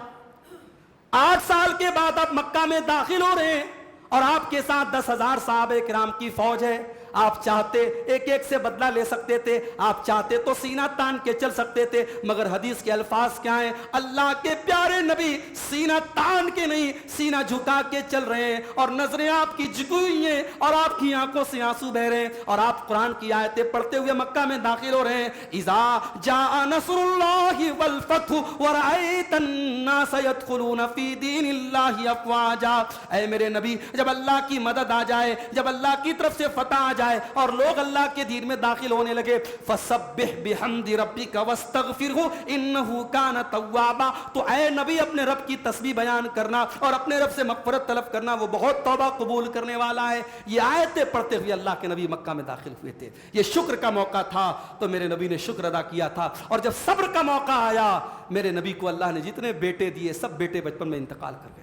8 سال کے بعد آپ مکہ میں داخل ہو رہے ہیں اور آپ کے ساتھ 10,000 صحابہ کرام کی فوج ہے۔ آپ چاہتے ایک ایک سے بدلہ لے سکتے تھے، آپ چاہتے تو سینہ تان کے چل سکتے تھے، مگر حدیث کے الفاظ کیا ہیں؟ اللہ کے پیارے نبی سینہ تان کے نہیں، سینہ جھکا کے چل رہے ہیں اور نظریں آپ کی جھکی ہوئی ہیں اور آپ کی آنکھوں سے آنسو بہ رہے ہیں اور آپ قرآن کی آیتیں پڑھتے ہوئے مکہ میں داخل ہو رہے ہیں۔ اذا جاء نصر اللہ والفتح ورأیت الناس يدخلون فی دین اللہ افواجا، اے میرے نبی جب اللہ کی مدد آ جائے، جب اللہ کی طرف سے فتح آ جائے اور لوگ اللہ کے دین میں داخل ہونے لگے، فسبح بحمد ربک واستغفرہ انہ کان توابا، تو اے نبی اپنے رب کی تسبیح بیان کرنا اور اپنے رب سے مغفرت طلب کرنا، وہ بہت توبہ قبول کرنے والا ہے۔ یہ آیتیں پڑھتے ہوئے اللہ کے نبی مکہ میں داخل ہوئے تھے۔ یہ شکر کا موقع تھا تو میرے نبی نے شکر ادا کیا تھا، اور جب صبر کا موقع آیا میرے نبی کو اللہ نے جتنے بیٹے دیے سب بیٹے بچپن میں انتقال کر گئے۔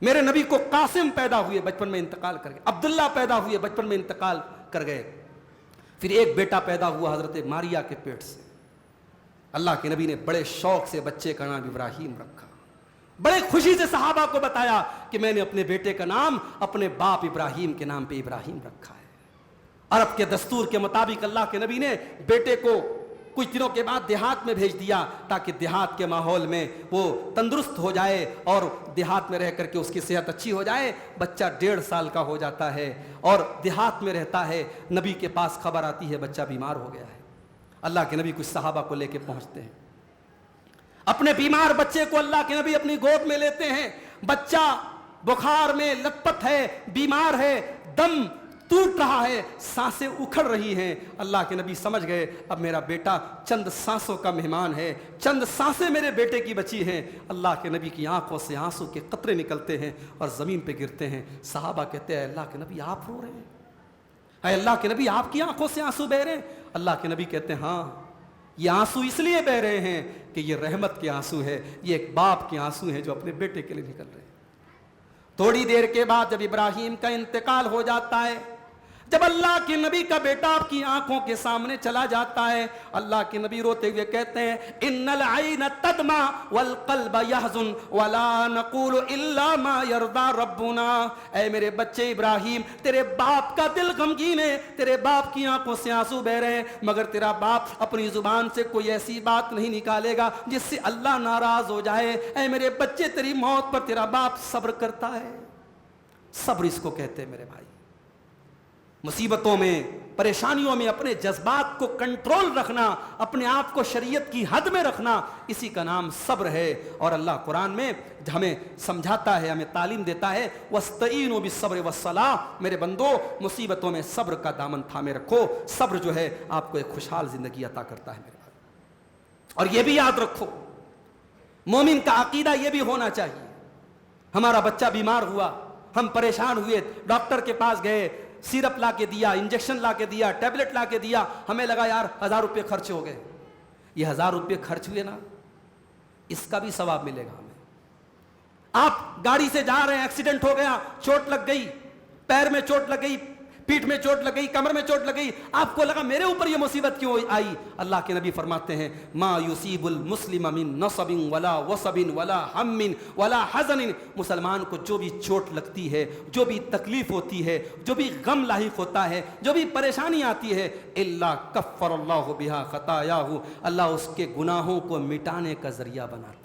میرے نبی کو قاسم پیدا ہوئے بچپن میں انتقال کر گئے، عبداللہ پیدا ہوئے بچپن میں انتقال کر گئے، پھر ایک بیٹا پیدا ہوا حضرت ماریا کے پیٹ سے۔ اللہ کے نبی نے بڑے شوق سے بچے کا نام ابراہیم رکھا، بڑے خوشی سے صحابہ کو بتایا کہ میں نے اپنے بیٹے کا نام اپنے باپ ابراہیم کے نام پہ ابراہیم رکھا ہے۔ عرب کے دستور کے مطابق اللہ کے نبی نے بیٹے کو کچھ دنوں کے بعد دیہات میں بھیج دیا تاکہ دیہات کے ماحول میں وہ تندرست ہو جائے اور دیہات میں رہ کر کے اس کی صحت اچھی ہو جائے۔ بچہ 1.5 سال کا ہو جاتا ہے اور دیہات میں رہتا ہے، نبی کے پاس خبر آتی ہے بچہ بیمار ہو گیا ہے۔ اللہ کے نبی کچھ صحابہ کو لے کے پہنچتے ہیں، اپنے بیمار بچے کو اللہ کے نبی اپنی گود میں لیتے ہیں۔ بچہ بخار میں لت پت ہے، بیمار ہے، دم ٹوٹ رہا ہے، سانسیں اکھڑ رہی ہیں۔ اللہ کے نبی سمجھ گئے اب میرا بیٹا چند سانسوں کا مہمان ہے، چند سانسیں میرے بیٹے کی بچی ہیں۔ اللہ کے نبی کی آنکھوں سے آنسو کے قطرے نکلتے ہیں اور زمین پہ گرتے ہیں۔ صحابہ کہتے ہیں اللہ کے نبی آپ رو رہے ہیں، اے اللہ کے نبی آپ کی آنکھوں سے آنسو بہ رہے ہیں؟ اللہ کے نبی کہتے ہیں ہاں، یہ آنسو اس لیے بہ رہے ہیں کہ یہ رحمت کے آنسو ہے، یہ ایک باپ کے آنسو ہیں جو اپنے بیٹے کے لیے نکل رہے ہیں۔ تھوڑی دیر کے بعد جب ابراہیم کا انتقال ہو جاتا ہے، جب اللہ کے نبی کا بیٹا آپ کی آنکھوں کے سامنے چلا جاتا ہے، اللہ کے نبی روتے ہوئے کہتے ہیں ان العین تدمع والقلب یحزن ولا نقول الا ما یرضى ربنا، اے میرے بچے ابراہیم تیرے باپ کا دل غمگین ہے، تیرے باپ کی آنکھوں سے آنسو بہ رہے ہیں، مگر تیرا باپ اپنی زبان سے کوئی ایسی بات نہیں نکالے گا جس سے اللہ ناراض ہو جائے۔ اے میرے بچے تیری موت پر تیرا باپ صبر کرتا ہے۔ صبر اس کو کہتے ہیں میرے بھائی۔ مصیبتوں میں پریشانیوں میں اپنے جذبات کو کنٹرول رکھنا، اپنے آپ کو شریعت کی حد میں رکھنا، اسی کا نام صبر ہے۔ اور اللہ قرآن میں ہمیں سمجھاتا ہے، ہمیں تعلیم دیتا ہے وَاسْتَعِينُوا بِالصَّبْرِ وَالصَّلَاةِ، میرے بندو مصیبتوں میں صبر کا دامن تھامے رکھو۔ صبر جو ہے آپ کو ایک خوشحال زندگی عطا کرتا ہے میرے بھائی۔ اور یہ بھی یاد رکھو، مومن کا عقیدہ یہ بھی ہونا چاہیے، ہمارا بچہ بیمار ہوا، ہم پریشان ہوئے، ڈاکٹر کے پاس گئے، سیرپ لا کے دیا، انجیکشن لا کے دیا، ٹیبلٹ لا کے دیا، ہمیں لگا یار 1000 روپے خرچ ہو گئے۔ یہ 1000 روپے خرچ ہوئے نا، اس کا بھی ثواب ملے گا ہمیں۔ آپ گاڑی سے جا رہے ہیں، ایکسیڈنٹ ہو گیا، چوٹ لگ گئی، پیر میں چوٹ لگ گئی، پیٹھ میں چوٹ لگ گئی، کمر میں چوٹ لگ گئی، آپ کو لگا میرے اوپر یہ مصیبت کیوں آئی؟ اللہ کے نبی فرماتے ہیں ما یصیب المسلم من نصب ولا وصب ولا ہم ولا حزن، مسلمان کو جو بھی چوٹ لگتی ہے، جو بھی تکلیف ہوتی ہے، جو بھی غم لاحق ہوتا ہے، جو بھی پریشانی آتی ہے، الا کفر اللہ بہا خطایاہ، اللہ اس کے گناہوں کو مٹانے کا ذریعہ بناتا ہے۔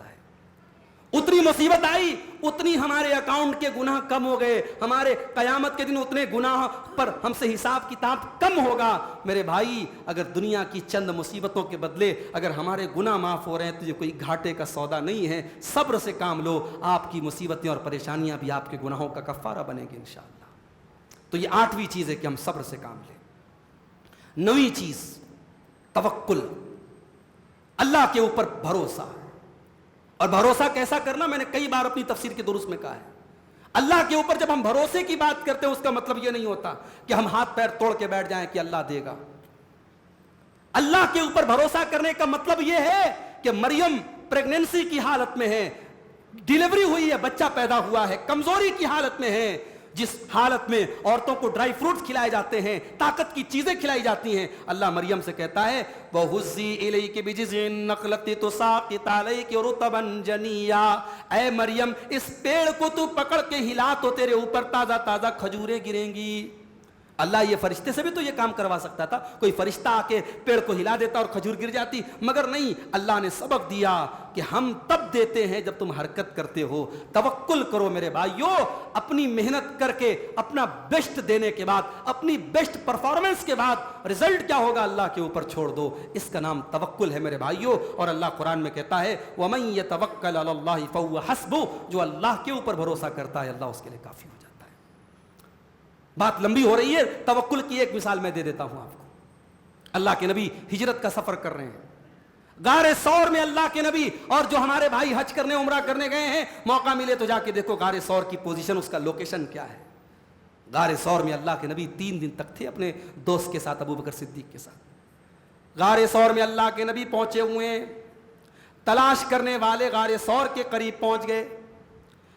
اتنی مصیبت آئی اتنی ہمارے اکاؤنٹ کے گناہ کم ہو گئے، ہمارے قیامت کے دن اتنے گناہ پر ہم سے حساب کتاب کم ہوگا۔ میرے بھائی اگر دنیا کی چند مصیبتوں کے بدلے اگر ہمارے گناہ معاف ہو رہے ہیں تو یہ کوئی گھاٹے کا سودا نہیں ہے۔ صبر سے کام لو، آپ کی مصیبتیں اور پریشانیاں بھی آپ کے گناہوں کا کفارہ بنے گی انشاءاللہ۔ تو یہ 8ویں چیز ہے کہ ہم صبر سے کام لیں۔ 9ویں چیز توکل، اللہ کے اوپر بھروسہ۔ اور بھروسہ کیسا کرنا میں نے کئی بار اپنی تفسیر کے دروس میں کہا ہے، اللہ کے اوپر جب ہم بھروسے کی بات کرتے ہیں اس کا مطلب یہ نہیں ہوتا کہ ہم ہاتھ پیر توڑ کے بیٹھ جائیں کہ اللہ دے گا. اللہ کے اوپر بھروسہ کرنے کا مطلب یہ ہے کہ مریم پریگننسی کی حالت میں ہے, ڈیلیوری ہوئی ہے, بچہ پیدا ہوا ہے, کمزوری کی حالت میں ہے, جس حالت میں عورتوں کو ڈرائی فروٹس کھلائے جاتے ہیں, طاقت کی چیزیں کھلائی جاتی ہیں, اللہ مریم سے کہتا ہے وَهُزِّي إِلَيْكِ بِجِذْعِ النَّخْلَةِ تُسَاقِطْ عَلَيْكِ رُطَبًا جَنِيًّا, اے مریم اس پیڑ کو تو پکڑ کے ہلا تو تیرے اوپر تازہ تازہ کھجوریں گریں گی. اللہ یہ فرشتے سے بھی تو یہ کام کروا سکتا تھا, کوئی فرشتہ آ کے پیڑ کو ہلا دیتا اور کھجور گر جاتی, مگر نہیں, اللہ نے سبق دیا کہ ہم تب دیتے ہیں جب تم حرکت کرتے ہو. توکل کرو میرے بھائیو, اپنی محنت کر کے اپنا بیسٹ دینے کے بعد, اپنی بیسٹ پرفارمنس کے بعد رزلٹ کیا ہوگا اللہ کے اوپر چھوڑ دو. اس کا نام توکل ہے میرے بھائیو. اور اللہ قرآن میں کہتا ہے وَمَن يَتَوَكَّلْ عَلَى اللَّهِ فَهُوَ حَسْبُهُ, جو اللہ کے اوپر بھروسہ کرتا ہے اللہ اس کے لیے کافی ہو جاتا ہے. بات لمبی ہو رہی ہے, توکل کی ایک مثال میں دے دیتا ہوں آپ کو. اللہ کے نبی ہجرت کا سفر کر رہے ہیں, غار ثور میں اللہ کے نبی, اور جو ہمارے بھائی حج کرنے عمرہ کرنے گئے ہیں موقع ملے تو جا کے دیکھو غار ثور کی پوزیشن, اس کا لوکیشن کیا ہے. غار ثور میں اللہ کے نبی 3 دن تک تھے اپنے دوست کے ساتھ, ابو بکر صدیق کے ساتھ. غار ثور میں اللہ کے نبی پہنچے ہوئے ہیں, تلاش کرنے والے غار ثور کے قریب پہنچ گئے.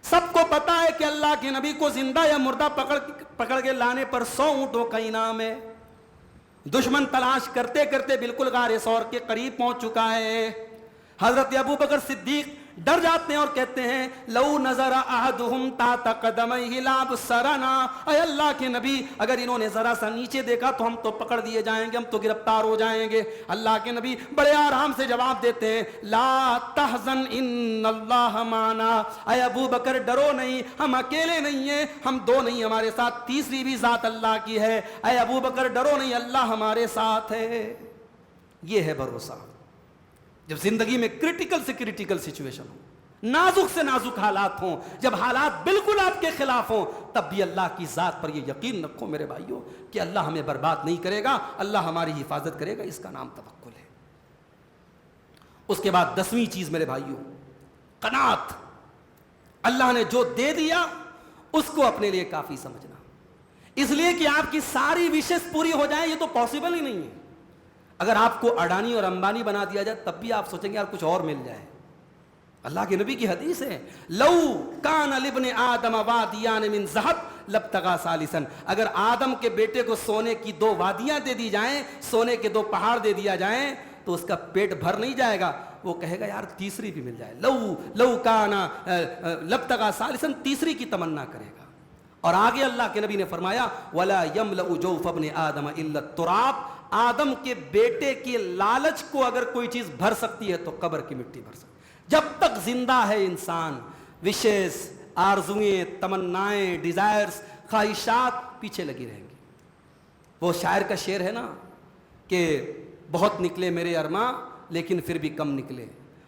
سب کو پتا ہے کہ اللہ کے نبی کو زندہ یا مردہ پکڑ کے لانے پر 100 اونٹوں کا انعام ہے. دشمن تلاش کرتے کرتے بالکل غار ثور کے قریب پہنچ چکا ہے. حضرت ابو بکر صدیق ڈر جاتے ہیں اور کہتے ہیں لو نظر احدہم تحت قدمیہ لابصرنا, اے اللہ کے نبی اگر انہوں نے ذرا سا نیچے دیکھا تو ہم تو پکڑ دیے جائیں گے, ہم تو گرفتار ہو جائیں گے. اللہ کے نبی بڑے آرام سے جواب دیتے ہیں لا تحزن ان اللہ معنا, اے ابو بکر ڈرو نہیں, ہم اکیلے نہیں ہیں, ہم 2 نہیں, ہمارے ساتھ تیسری بھی ذات اللہ کی ہے. اے ابو بکر ڈرو نہیں, اللہ ہمارے ساتھ ہے. یہ ہے بھروسہ. جب زندگی میں کرٹیکل سے کرٹیکل سچویشن ہو, نازک سے نازک حالات ہوں, جب حالات بالکل آپ کے خلاف ہوں, تب بھی اللہ کی ذات پر یہ یقین رکھو میرے بھائیوں کہ اللہ ہمیں برباد نہیں کرے گا, اللہ ہماری حفاظت کرے گا. اس کا نام توکل ہے. اس کے بعد 10ویں چیز میرے بھائیوں, قناعت. اللہ نے جو دے دیا اس کو اپنے لیے کافی سمجھنا. اس لیے کہ آپ کی ساری وشز پوری ہو جائیں یہ تو پاسبل ہی نہیں ہے. اگر آپ کو اڈانی اور امبانی بنا دیا جائے تب بھی آپ سوچیں گے یار کچھ اور مل جائے. اللہ کے نبی کی حدیث ہے لو کان لابن آدم وادیان من ذهب لابتغى ثالثا, اگر آدم کے بیٹے کو سونے کی 2 وادیاں دے دی جائیں, سونے کے 2 پہاڑ دے دیا جائیں تو اس کا پیٹ بھر نہیں جائے گا, وہ کہے گا یار تیسری بھی مل جائے. لو کان لابتغى ثالثا, تیسری کی تمنا کرے گا. اور آگے اللہ کے نبی نے فرمایا ولا يملأ جوف ابن آدم الا التراب, آدم کے بیٹے کے لالچ کو اگر کوئی چیز بھر سکتی ہے تو قبر کی مٹی بھر سکتی ہے. جب تک زندہ ہے انسان وشز, آرزوئیں, تمنائیں, ڈیزائرز, خواہشات پیچھے لگی رہیں گی. وہ شاعر کا شعر ہے نا کہ بہت نکلے میرے ارماں لیکن پھر بھی کم نکلے,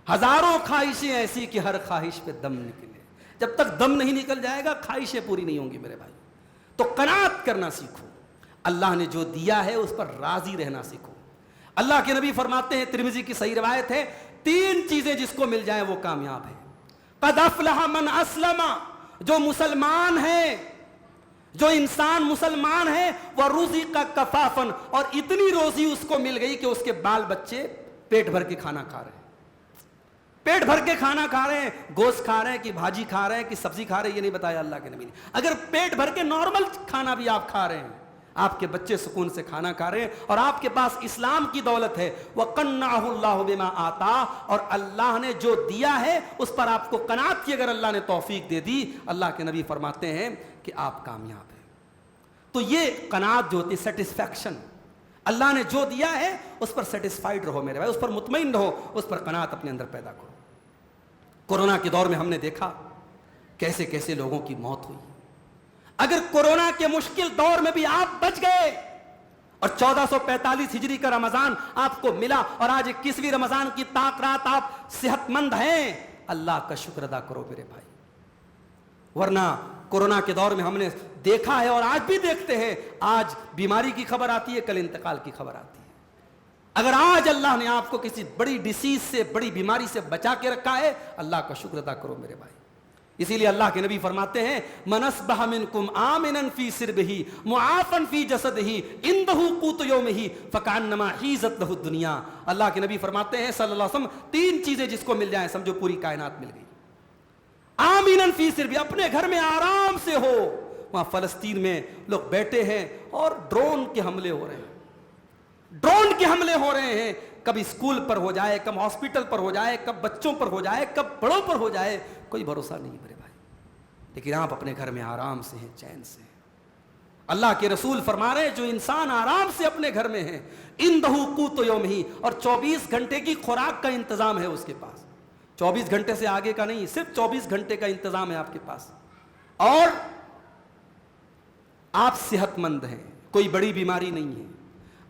ہزاروں خواہشیں ایسی کہ ہر خواہش پہ دم نکلے. جب تک دم نہیں نکل جائے گا خواہشیں پوری نہیں ہوں گی میرے بھائی. تو قناعت کرنا سیکھو, اللہ نے جو دیا ہے اس پر راضی رہنا سیکھو. اللہ کے نبی فرماتے ہیں, ترمذی کی صحیح روایت ہے, 3 چیزیں جس کو مل جائیں وہ کامیاب ہے. قد افلح من اسلم, جو مسلمان ہے, جو انسان مسلمان ہے, وہ رزق کفافن, اور اتنی روزی اس کو مل گئی کہ اس کے بال بچے پیٹ بھر کے کھانا کھا رہے ہیں. پیٹ بھر کے کھانا کھا رہے ہیں, گوشت کھا رہے ہیں کہ بھاجی کھا رہے ہیں کہ سبزی کھا رہے ہیں, یہ نہیں بتایا اللہ کے نبی نے. اگر پیٹ بھر کے نارمل کھانا بھی آپ کھا رہے ہیں, آپ کے بچے سکون سے کھانا کھا رہے ہیں, اور آپ کے پاس اسلام کی دولت ہے, وَقَنَّعَهُ اللَّهُ بِمَا آتَا, اور اللہ نے جو دیا ہے اس پر آپ کو قناعت کی اگر اللہ نے توفیق دے دی, اللہ کے نبی فرماتے ہیں کہ آپ کامیاب ہیں. تو یہ قناعت جو ہوتی ہے, سیٹسفیکشن, اللہ نے جو دیا ہے اس پر سیٹسفائیڈ رہو میرے بھائی, اس پر مطمئن رہو, اس پر قناعت اپنے اندر پیدا کرو. کورونا کے دور میں ہم نے دیکھا کیسے کیسے لوگوں کی موت ہوئی. اگر کورونا کے مشکل دور میں بھی آپ بچ گئے اور 1445 ہجری کا رمضان آپ کو ملا, اور آج 21ویں رمضان کی طاق رات آپ صحت مند ہیں, اللہ کا شکر ادا کرو میرے بھائی. ورنہ کورونا کے دور میں ہم نے دیکھا ہے اور آج بھی دیکھتے ہیں, آج بیماری کی خبر آتی ہے, کل انتقال کی خبر آتی ہے. اگر آج اللہ نے آپ کو کسی بڑی ڈیسیز سے, بڑی بیماری سے بچا کے رکھا ہے, اللہ کا شکر ادا کرو میرے بھائی. اسی لیے اللہ کے نبی فرماتے ہیں من اصبح منکم آمنا فی سربہ معافا فی جسدہ عندہ قوت یومہ فکأنما حیزت لہ الدنیا. اللہ کے نبی فرماتے ہیں صلی اللہ علیہ وسلم 3 چیزیں جس کو مل جائیں سمجھو پوری کائنات مل گئی. آمنا فی سربہ, اپنے گھر میں آرام سے ہو. وہاں فلسطین میں لوگ بیٹھے ہیں اور ڈرون کے حملے ہو رہے ہیں, ڈرون کے حملے ہو رہے ہیں. کب اسکول پر ہو جائے, کب ہاسپٹل پر ہو جائے, کب بچوں پر ہو جائے, کب بڑوں پر ہو جائے, کوئی بھروسہ نہیں میرے بھائی. لیکن آپ اپنے گھر میں آرام سے ہیں, چین سے ہیں. اللہ کے رسول فرما رہے ہیں جو انسان آرام سے اپنے گھر میں ہے عندہ قوت یومہ, اور 24 گھنٹے کی خوراک کا انتظام ہے اس کے پاس. 24 گھنٹے سے آگے کا نہیں, صرف 24 گھنٹے کا انتظام ہے آپ کے پاس, اور آپ صحت مند ہیں, کوئی بڑی بیماری نہیں ہے.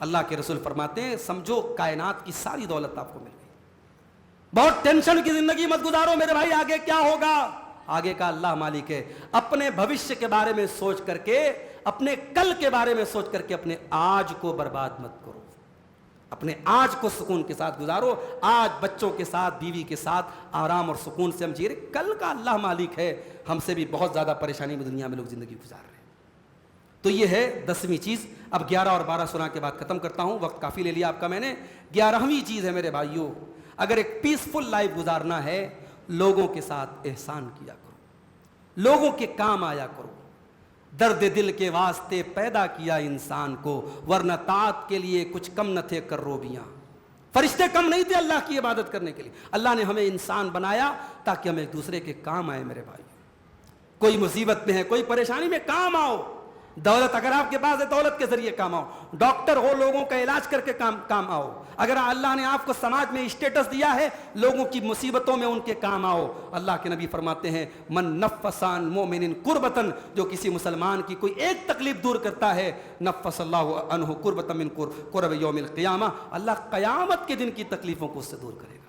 اللہ کے رسول فرماتے ہیں سمجھو کائنات کی ساری دولت آپ کو مل گئی. بہت ٹینشن کی زندگی مت گزارو میرے بھائی, آگے کیا ہوگا, آگے کا اللہ مالک ہے. اپنے بھوشیہ کے بارے میں سوچ کر کے, اپنے کل کے بارے میں سوچ کر کے اپنے آج کو برباد مت کرو, اپنے آج کو سکون کے ساتھ گزارو. آج بچوں کے ساتھ, بیوی کے ساتھ آرام اور سکون سے ہم جی رہے, کل کا اللہ مالک ہے. ہم سے بھی بہت زیادہ پریشانی میں دنیا میں لوگ زندگی گزار رہے ہیں. تو یہ ہے 10ویں چیز. اب 11 اور 12 سنا کے بعد ختم کرتا ہوں, وقت کافی لے لیا آپ کا میں نے. 11ویں چیز ہے میرے بھائیوں, اگر ایک پیسفل لائف گزارنا ہے لوگوں کے ساتھ احسان کیا کرو, لوگوں کے کام آیا کرو. درد دل کے واسطے پیدا کیا انسان کو, ورنہ طاعت کے لیے کچھ کم نہ تھے کروبیاں. فرشتے کم نہیں تھے اللہ کی عبادت کرنے کے لیے. اللہ نے ہمیں انسان بنایا تاکہ ہم ایک دوسرے کے کام آئے میرے بھائی. کوئی مصیبت میں ہے, کوئی پریشانی میں, کام آؤ. دولت اگر آپ کے پاس ہے دولت کے ذریعے کام آؤ. ڈاکٹر ہو, لوگوں کا علاج کر کے کام آؤ. اگر اللہ نے آپ کو سماج میں اسٹیٹس دیا ہے, لوگوں کی مصیبتوں میں ان کے کام آؤ. اللہ کے نبی فرماتے ہیں من نفس عن مؤمن کربتن, جو کسی مسلمان کی کوئی ایک تکلیف دور کرتا ہے, نفس اللہ عنہ کربۃ من کرب یوم القیامہ, اللہ قیامت کے دن کی تکلیفوں کو اس سے دور کرے گا.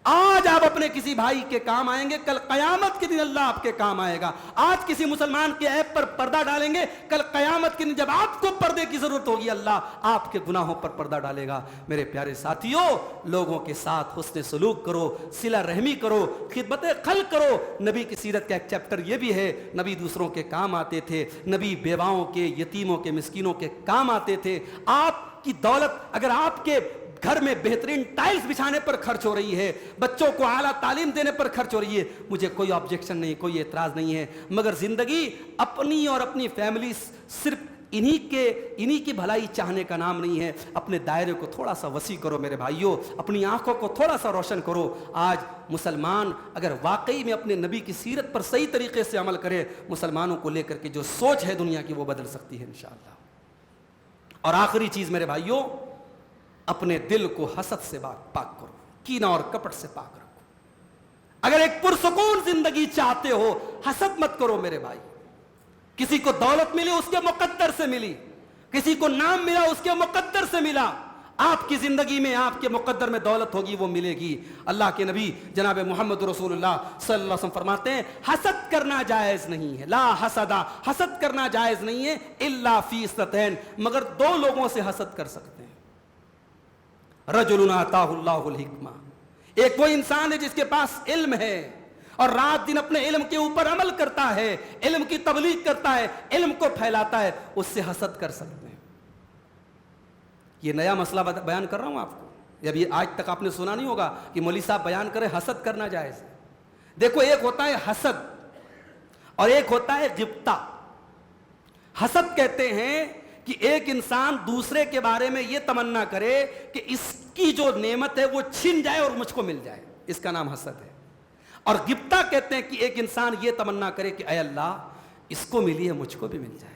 آج آپ اپنے کسی بھائی کے کام آئیں گے, کل قیامت کے دن اللہ آپ کے کام آئے گا. آج کسی مسلمان کے عیب پر پردہ ڈالیں گے, کل قیامت کے دن جب آپ کو پردے کی ضرورت ہوگی اللہ آپ کے گناہوں پر پردہ ڈالے گا. میرے پیارے ساتھیوں, لوگوں کے ساتھ حسن سلوک کرو, صلہ رحمی کرو, خدمت خلق کرو. نبی کی سیرت کا ایک چیپٹر یہ بھی ہے, نبی دوسروں کے کام آتے تھے, نبی بیواؤں کے, یتیموں کے, مسکینوں کے کام آتے تھے. آپ کی دولت اگر آپ کے گھر میں بہترین ٹائلز بچھانے پر خرچ ہو رہی ہے, بچوں کو اعلیٰ تعلیم دینے پر خرچ ہو رہی ہے, مجھے کوئی آبجیکشن نہیں, کوئی اعتراض نہیں ہے. مگر زندگی اپنی اور اپنی فیملی صرف انہی کی بھلائی چاہنے کا نام نہیں ہے. اپنے دائرے کو تھوڑا سا وسیع کرو میرے بھائیوں, اپنی آنکھوں کو تھوڑا سا روشن کرو. آج مسلمان اگر واقعی میں اپنے نبی کی سیرت پر صحیح طریقے سے عمل کرے, مسلمانوں کو لے کر کے جو سوچ ہے دنیا کی وہ بدل سکتی ہے انشاءاللہ. اور آخری چیز میرے بھائیوں, اپنے دل کو حسد سے پاک کرو, کینہ اور کپٹ سے پاک رکھو. اگر ایک پرسکون زندگی چاہتے ہو, حسد مت کرو میرے بھائی. کسی کو دولت ملی اس کے مقدر سے ملی, کسی کو نام ملا اس کے مقدر سے ملا. آپ کی زندگی میں آپ کے مقدر میں دولت ہوگی وہ ملے گی. اللہ کے نبی جناب محمد رسول اللہ صلی اللہ علیہ وسلم فرماتے ہیں حسد کرنا جائز نہیں ہے, لا حسدا, حسد کرنا جائز نہیں ہے, الا فی اثنتین, مگر 2 لوگوں سے حسد کر سکتے ہیں. رجل آتاہ اللہ الحکمہ, ایک وہ انسان ہے جس کے پاس علم ہے اور رات دن اپنے علم کے اوپر عمل کرتا ہے, علم کی تبلیغ کرتا ہے, علم کو پھیلاتا ہے, اس سے حسد کر سکتے ہیں. یہ نیا مسئلہ بیان کر رہا ہوں آپ کو, ابھی آج تک آپ نے سنا نہیں ہوگا کہ مولوی صاحب بیان کرے حسد کرنا جائز ہے. دیکھو ایک ہوتا ہے حسد اور ایک ہوتا ہے غبطہ. حسد کہتے ہیں کہ ایک انسان دوسرے کے بارے میں یہ تمنا کرے کہ اس کی جو نعمت ہے وہ چھن جائے اور مجھ کو مل جائے, اس کا نام حسد ہے. اور غبطہ کہتے ہیں کہ ایک انسان یہ تمنا کرے کہ اے اللہ اس کو ملی ہے مجھ کو بھی مل جائے.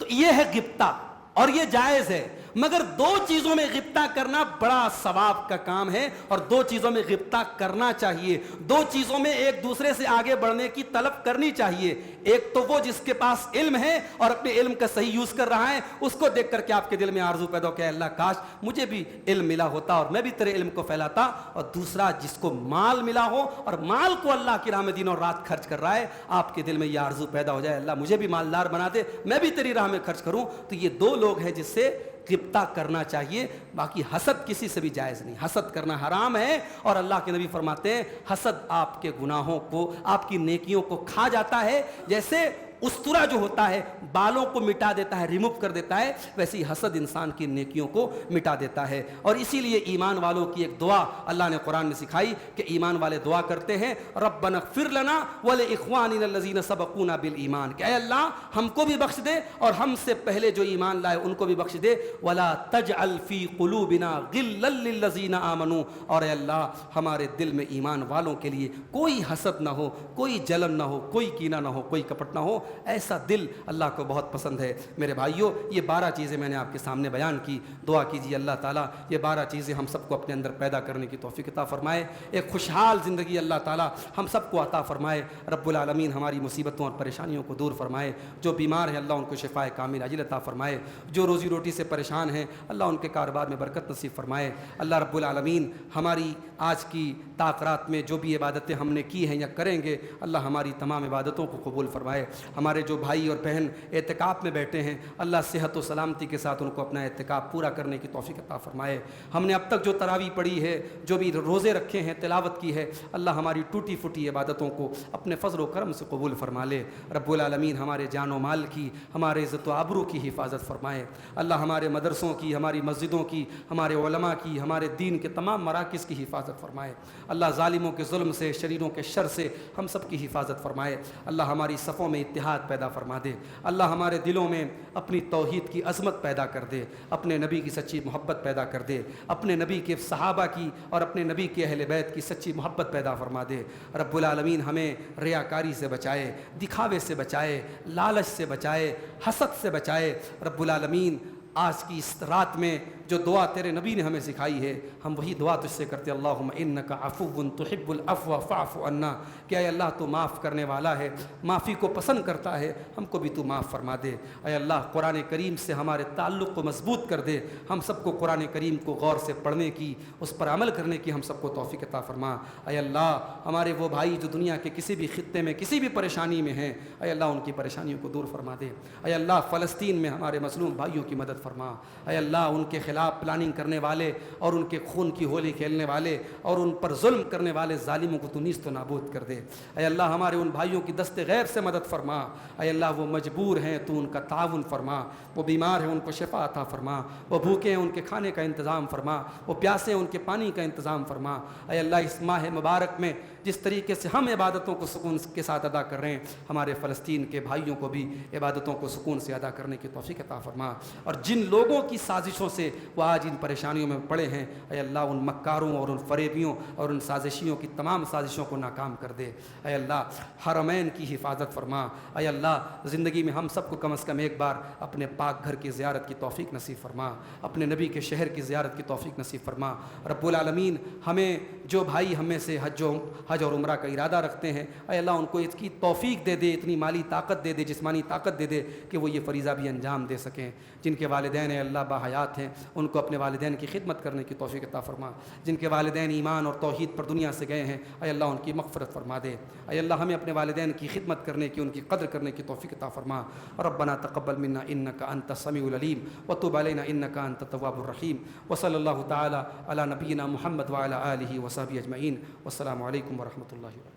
تو یہ ہے غبطہ اور یہ جائز ہے. مگر 2 چیزوں میں غبطہ کرنا بڑا ثواب کا کام ہے اور 2 چیزوں میں غبطہ کرنا چاہیے. 2 چیزوں میں ایک دوسرے سے آگے بڑھنے کی طلب کرنی چاہیے. ایک تو وہ جس کے پاس علم ہے اور اپنے علم کا صحیح یوز کر رہا ہے, اس کو دیکھ کر کے آپ کے دل میں آرزو پیدا ہو کہ اللہ کاش مجھے بھی علم ملا ہوتا اور میں بھی تیرے علم کو پھیلاتا. اور دوسرا جس کو مال ملا ہو اور مال کو اللہ کی راہ میں دن اور رات خرچ کر رہا ہے, آپ کے دل میں یہ آرزو پیدا ہو جائے اللہ مجھے بھی مالدار بنا دے, میں بھی تیری راہ میں خرچ کروں. تو یہ 2 لوگ ہیں جس سے غبطہ کرنا چاہیے، باقی حسد کسی سے بھی جائز نہیں، حسد کرنا حرام ہے۔ اور اللہ کے نبی فرماتے ہیں حسد آپ کے گناہوں کو، آپ کی نیکیوں کو کھا جاتا ہے، جیسے استرا جو ہوتا ہے بالوں کو مٹا دیتا ہے، ریموو کر دیتا ہے، ویسے ہی حسد انسان کی نیکیوں کو مٹا دیتا ہے۔ اور اسی لیے ایمان والوں کی ایک دعا اللہ نے قرآن میں سکھائی کہ ایمان والے دعا کرتے ہیں ربنا اغفر لنا ولاخواننا الذین سبقونا بالایمان، کہ اے اللہ ہم کو بھی بخش دے اور ہم سے پہلے جو ایمان لائے ان کو بھی بخش دے، ولا تجعل فی قلوبنا غلا للذین آمنوا، اور اے اللہ ہمارے دل میں ایمان والوں کے لیے کوئی حسد نہ ہو، کوئی جلن نہ ہو، کوئی کینہ نہ ہو، کوئی کپٹ نہ ہو، ایسا دل اللہ کو بہت پسند ہے۔ میرے بھائیوں یہ 12 چیزیں میں نے آپ کے سامنے بیان کی، دعا کیجیے اللہ تعالیٰ یہ 12 چیزیں ہم سب کو اپنے اندر پیدا کرنے کی توفیق عطا فرمائے، ایک خوشحال زندگی اللہ تعالیٰ ہم سب کو عطا فرمائے، رب العالمین ہماری مصیبتوں اور پریشانیوں کو دور فرمائے، جو بیمار ہیں اللہ ان کو شفائے کامل عاجل عطا فرمائے، جو روزی روٹی سے پریشان ہیں اللہ ان کے کاروبار میں برکت نصیب فرمائے، اللہ رب العالمین ہماری آج کی تاخرات میں جو بھی عبادتیں ہم نے کی ہیں یا کریں گے اللہ ہماری تمام عبادتوں کو قبول فرمائے، ہمارے جو بھائی اور بہن اعتکاف میں بیٹھے ہیں اللہ صحت و سلامتی کے ساتھ ان کو اپنا اعتکاف پورا کرنے کی توفیق عطا فرمائے، ہم نے اب تک جو تراویح پڑھی ہے، جو بھی روزے رکھے ہیں، تلاوت کی ہے، اللہ ہماری ٹوٹی پھوٹی عبادتوں کو اپنے فضل و کرم سے قبول فرما لے، رب العالمین ہمارے جان و مال کی، ہمارے عزت و آبرو کی حفاظت فرمائے، اللہ ہمارے مدرسوں کی، ہماری مسجدوں کی، ہمارے علماء کی، ہمارے دین کے تمام مراکز کی حفاظت فرمائے، اللہ ظالموں کے ظلم سے، شریروں کے شر سے ہم سب کی حفاظت فرمائے، اللہ ہماری صفوں میں اتحاد پیدا فرما دے، اللہ ہمارے دلوں میں اپنی توحید کی عظمت پیدا کر دے، اپنے نبی کی سچی محبت پیدا کر دے، اپنے نبی کے صحابہ کی اور اپنے نبی کے اہل بیت کی سچی محبت پیدا فرما دے، رب العالمین ہمیں ریاکاری سے بچائے، دکھاوے سے بچائے، لالچ سے بچائے، حسد سے بچائے، رب العالمین آج کی اس رات میں جو دعا تیرے نبی نے ہمیں سکھائی ہے ہم وہی دعا تجھ سے کرتے اللہم انک عفو تحب العفو فاعف عنا، کہ اے اللہ تو معاف کرنے والا ہے، معافی کو پسند کرتا ہے، ہم کو بھی تو معاف فرما دے، اے اللہ قرآن کریم سے ہمارے تعلق کو مضبوط کر دے، ہم سب کو قرآن کریم کو غور سے پڑھنے کی، اس پر عمل کرنے کی ہم سب کو توفیق عطا فرما، اے اللہ ہمارے وہ بھائی جو دنیا کے کسی بھی خطے میں کسی بھی پریشانی میں ہیں اے اللہ ان کی پریشانیوں کو دور فرما دے، اے اللہ فلسطین میں ہمارے مظلوم بھائیوں کی مدد فرما، اے اللہ ان کے خلاف پلاننگ کرنے والے اور ان کے خون کی ہولی کھیلنے والے اور ان پر ظلم کرنے والے ظالموں کو تو نیست و نابود کر دے، اے اللہ ہمارے ان بھائیوں کی دست غیب سے مدد فرما، اے اللہ وہ مجبور ہیں تو ان کا تعاون فرما، وہ بیمار ہیں ان کو شفا عطا فرما، وہ بھوکے ہیں ان کے کھانے کا انتظام فرما، وہ پیاسے ہیں ان کے پانی کا انتظام فرما، اے اللہ اس ماہ مبارک میں جس طریقے سے ہم عبادتوں کو سکون کے ساتھ ادا کر رہے ہیں ہمارے فلسطین کے بھائیوں کو بھی عبادتوں کو سکون سے ادا کرنے کی توفیق عطا فرما، اور جن لوگوں کی سازشوں سے وہ آج ان پریشانیوں میں پڑے ہیں اے اللہ ان مکاروں اور ان فریبیوں اور ان سازشیوں کی تمام سازشوں کو ناکام کر دے، اے اللہ حرمین کی حفاظت فرما، اے اللہ زندگی میں ہم سب کو کم از کم ایک بار اپنے پاک گھر کی زیارت کی توفیق نصیب فرما، اپنے نبی کے شہر کی زیارت کی توفیق نصیب فرما، رب العالمین ہمیں جو بھائی ہمیں سے حج اور عمرہ کا ارادہ رکھتے ہیں اے اللہ ان کو اس کی توفیق دے دے، اتنی مالی طاقت دے دے، جسمانی طاقت دے دے کہ وہ یہ فریضہ بھی انجام دے سکیں، جن کے والدین اے اللہ باحیات ہیں ان کو اپنے والدین کی خدمت کرنے کی توفیق عطا فرما، جن کے والدین ایمان اور توحید پر دنیا سے گئے ہیں اے اللہ ان کی مغفرت فرما دے، اے اللہ ہمیں اپنے والدین کی خدمت کرنے کی، ان کی قدر کرنے کی توفیق عطا فرما، ربنا تقبل منا انک انت السمیع العلیم وتب علینا انک انت التواب الرحیم، وصلی اللہ تعالی علی نبینا محمد وعلی آلہ وصحبہ اجمعین، والسلام علیکم ورحمۃ اللہ وبرکاتہ۔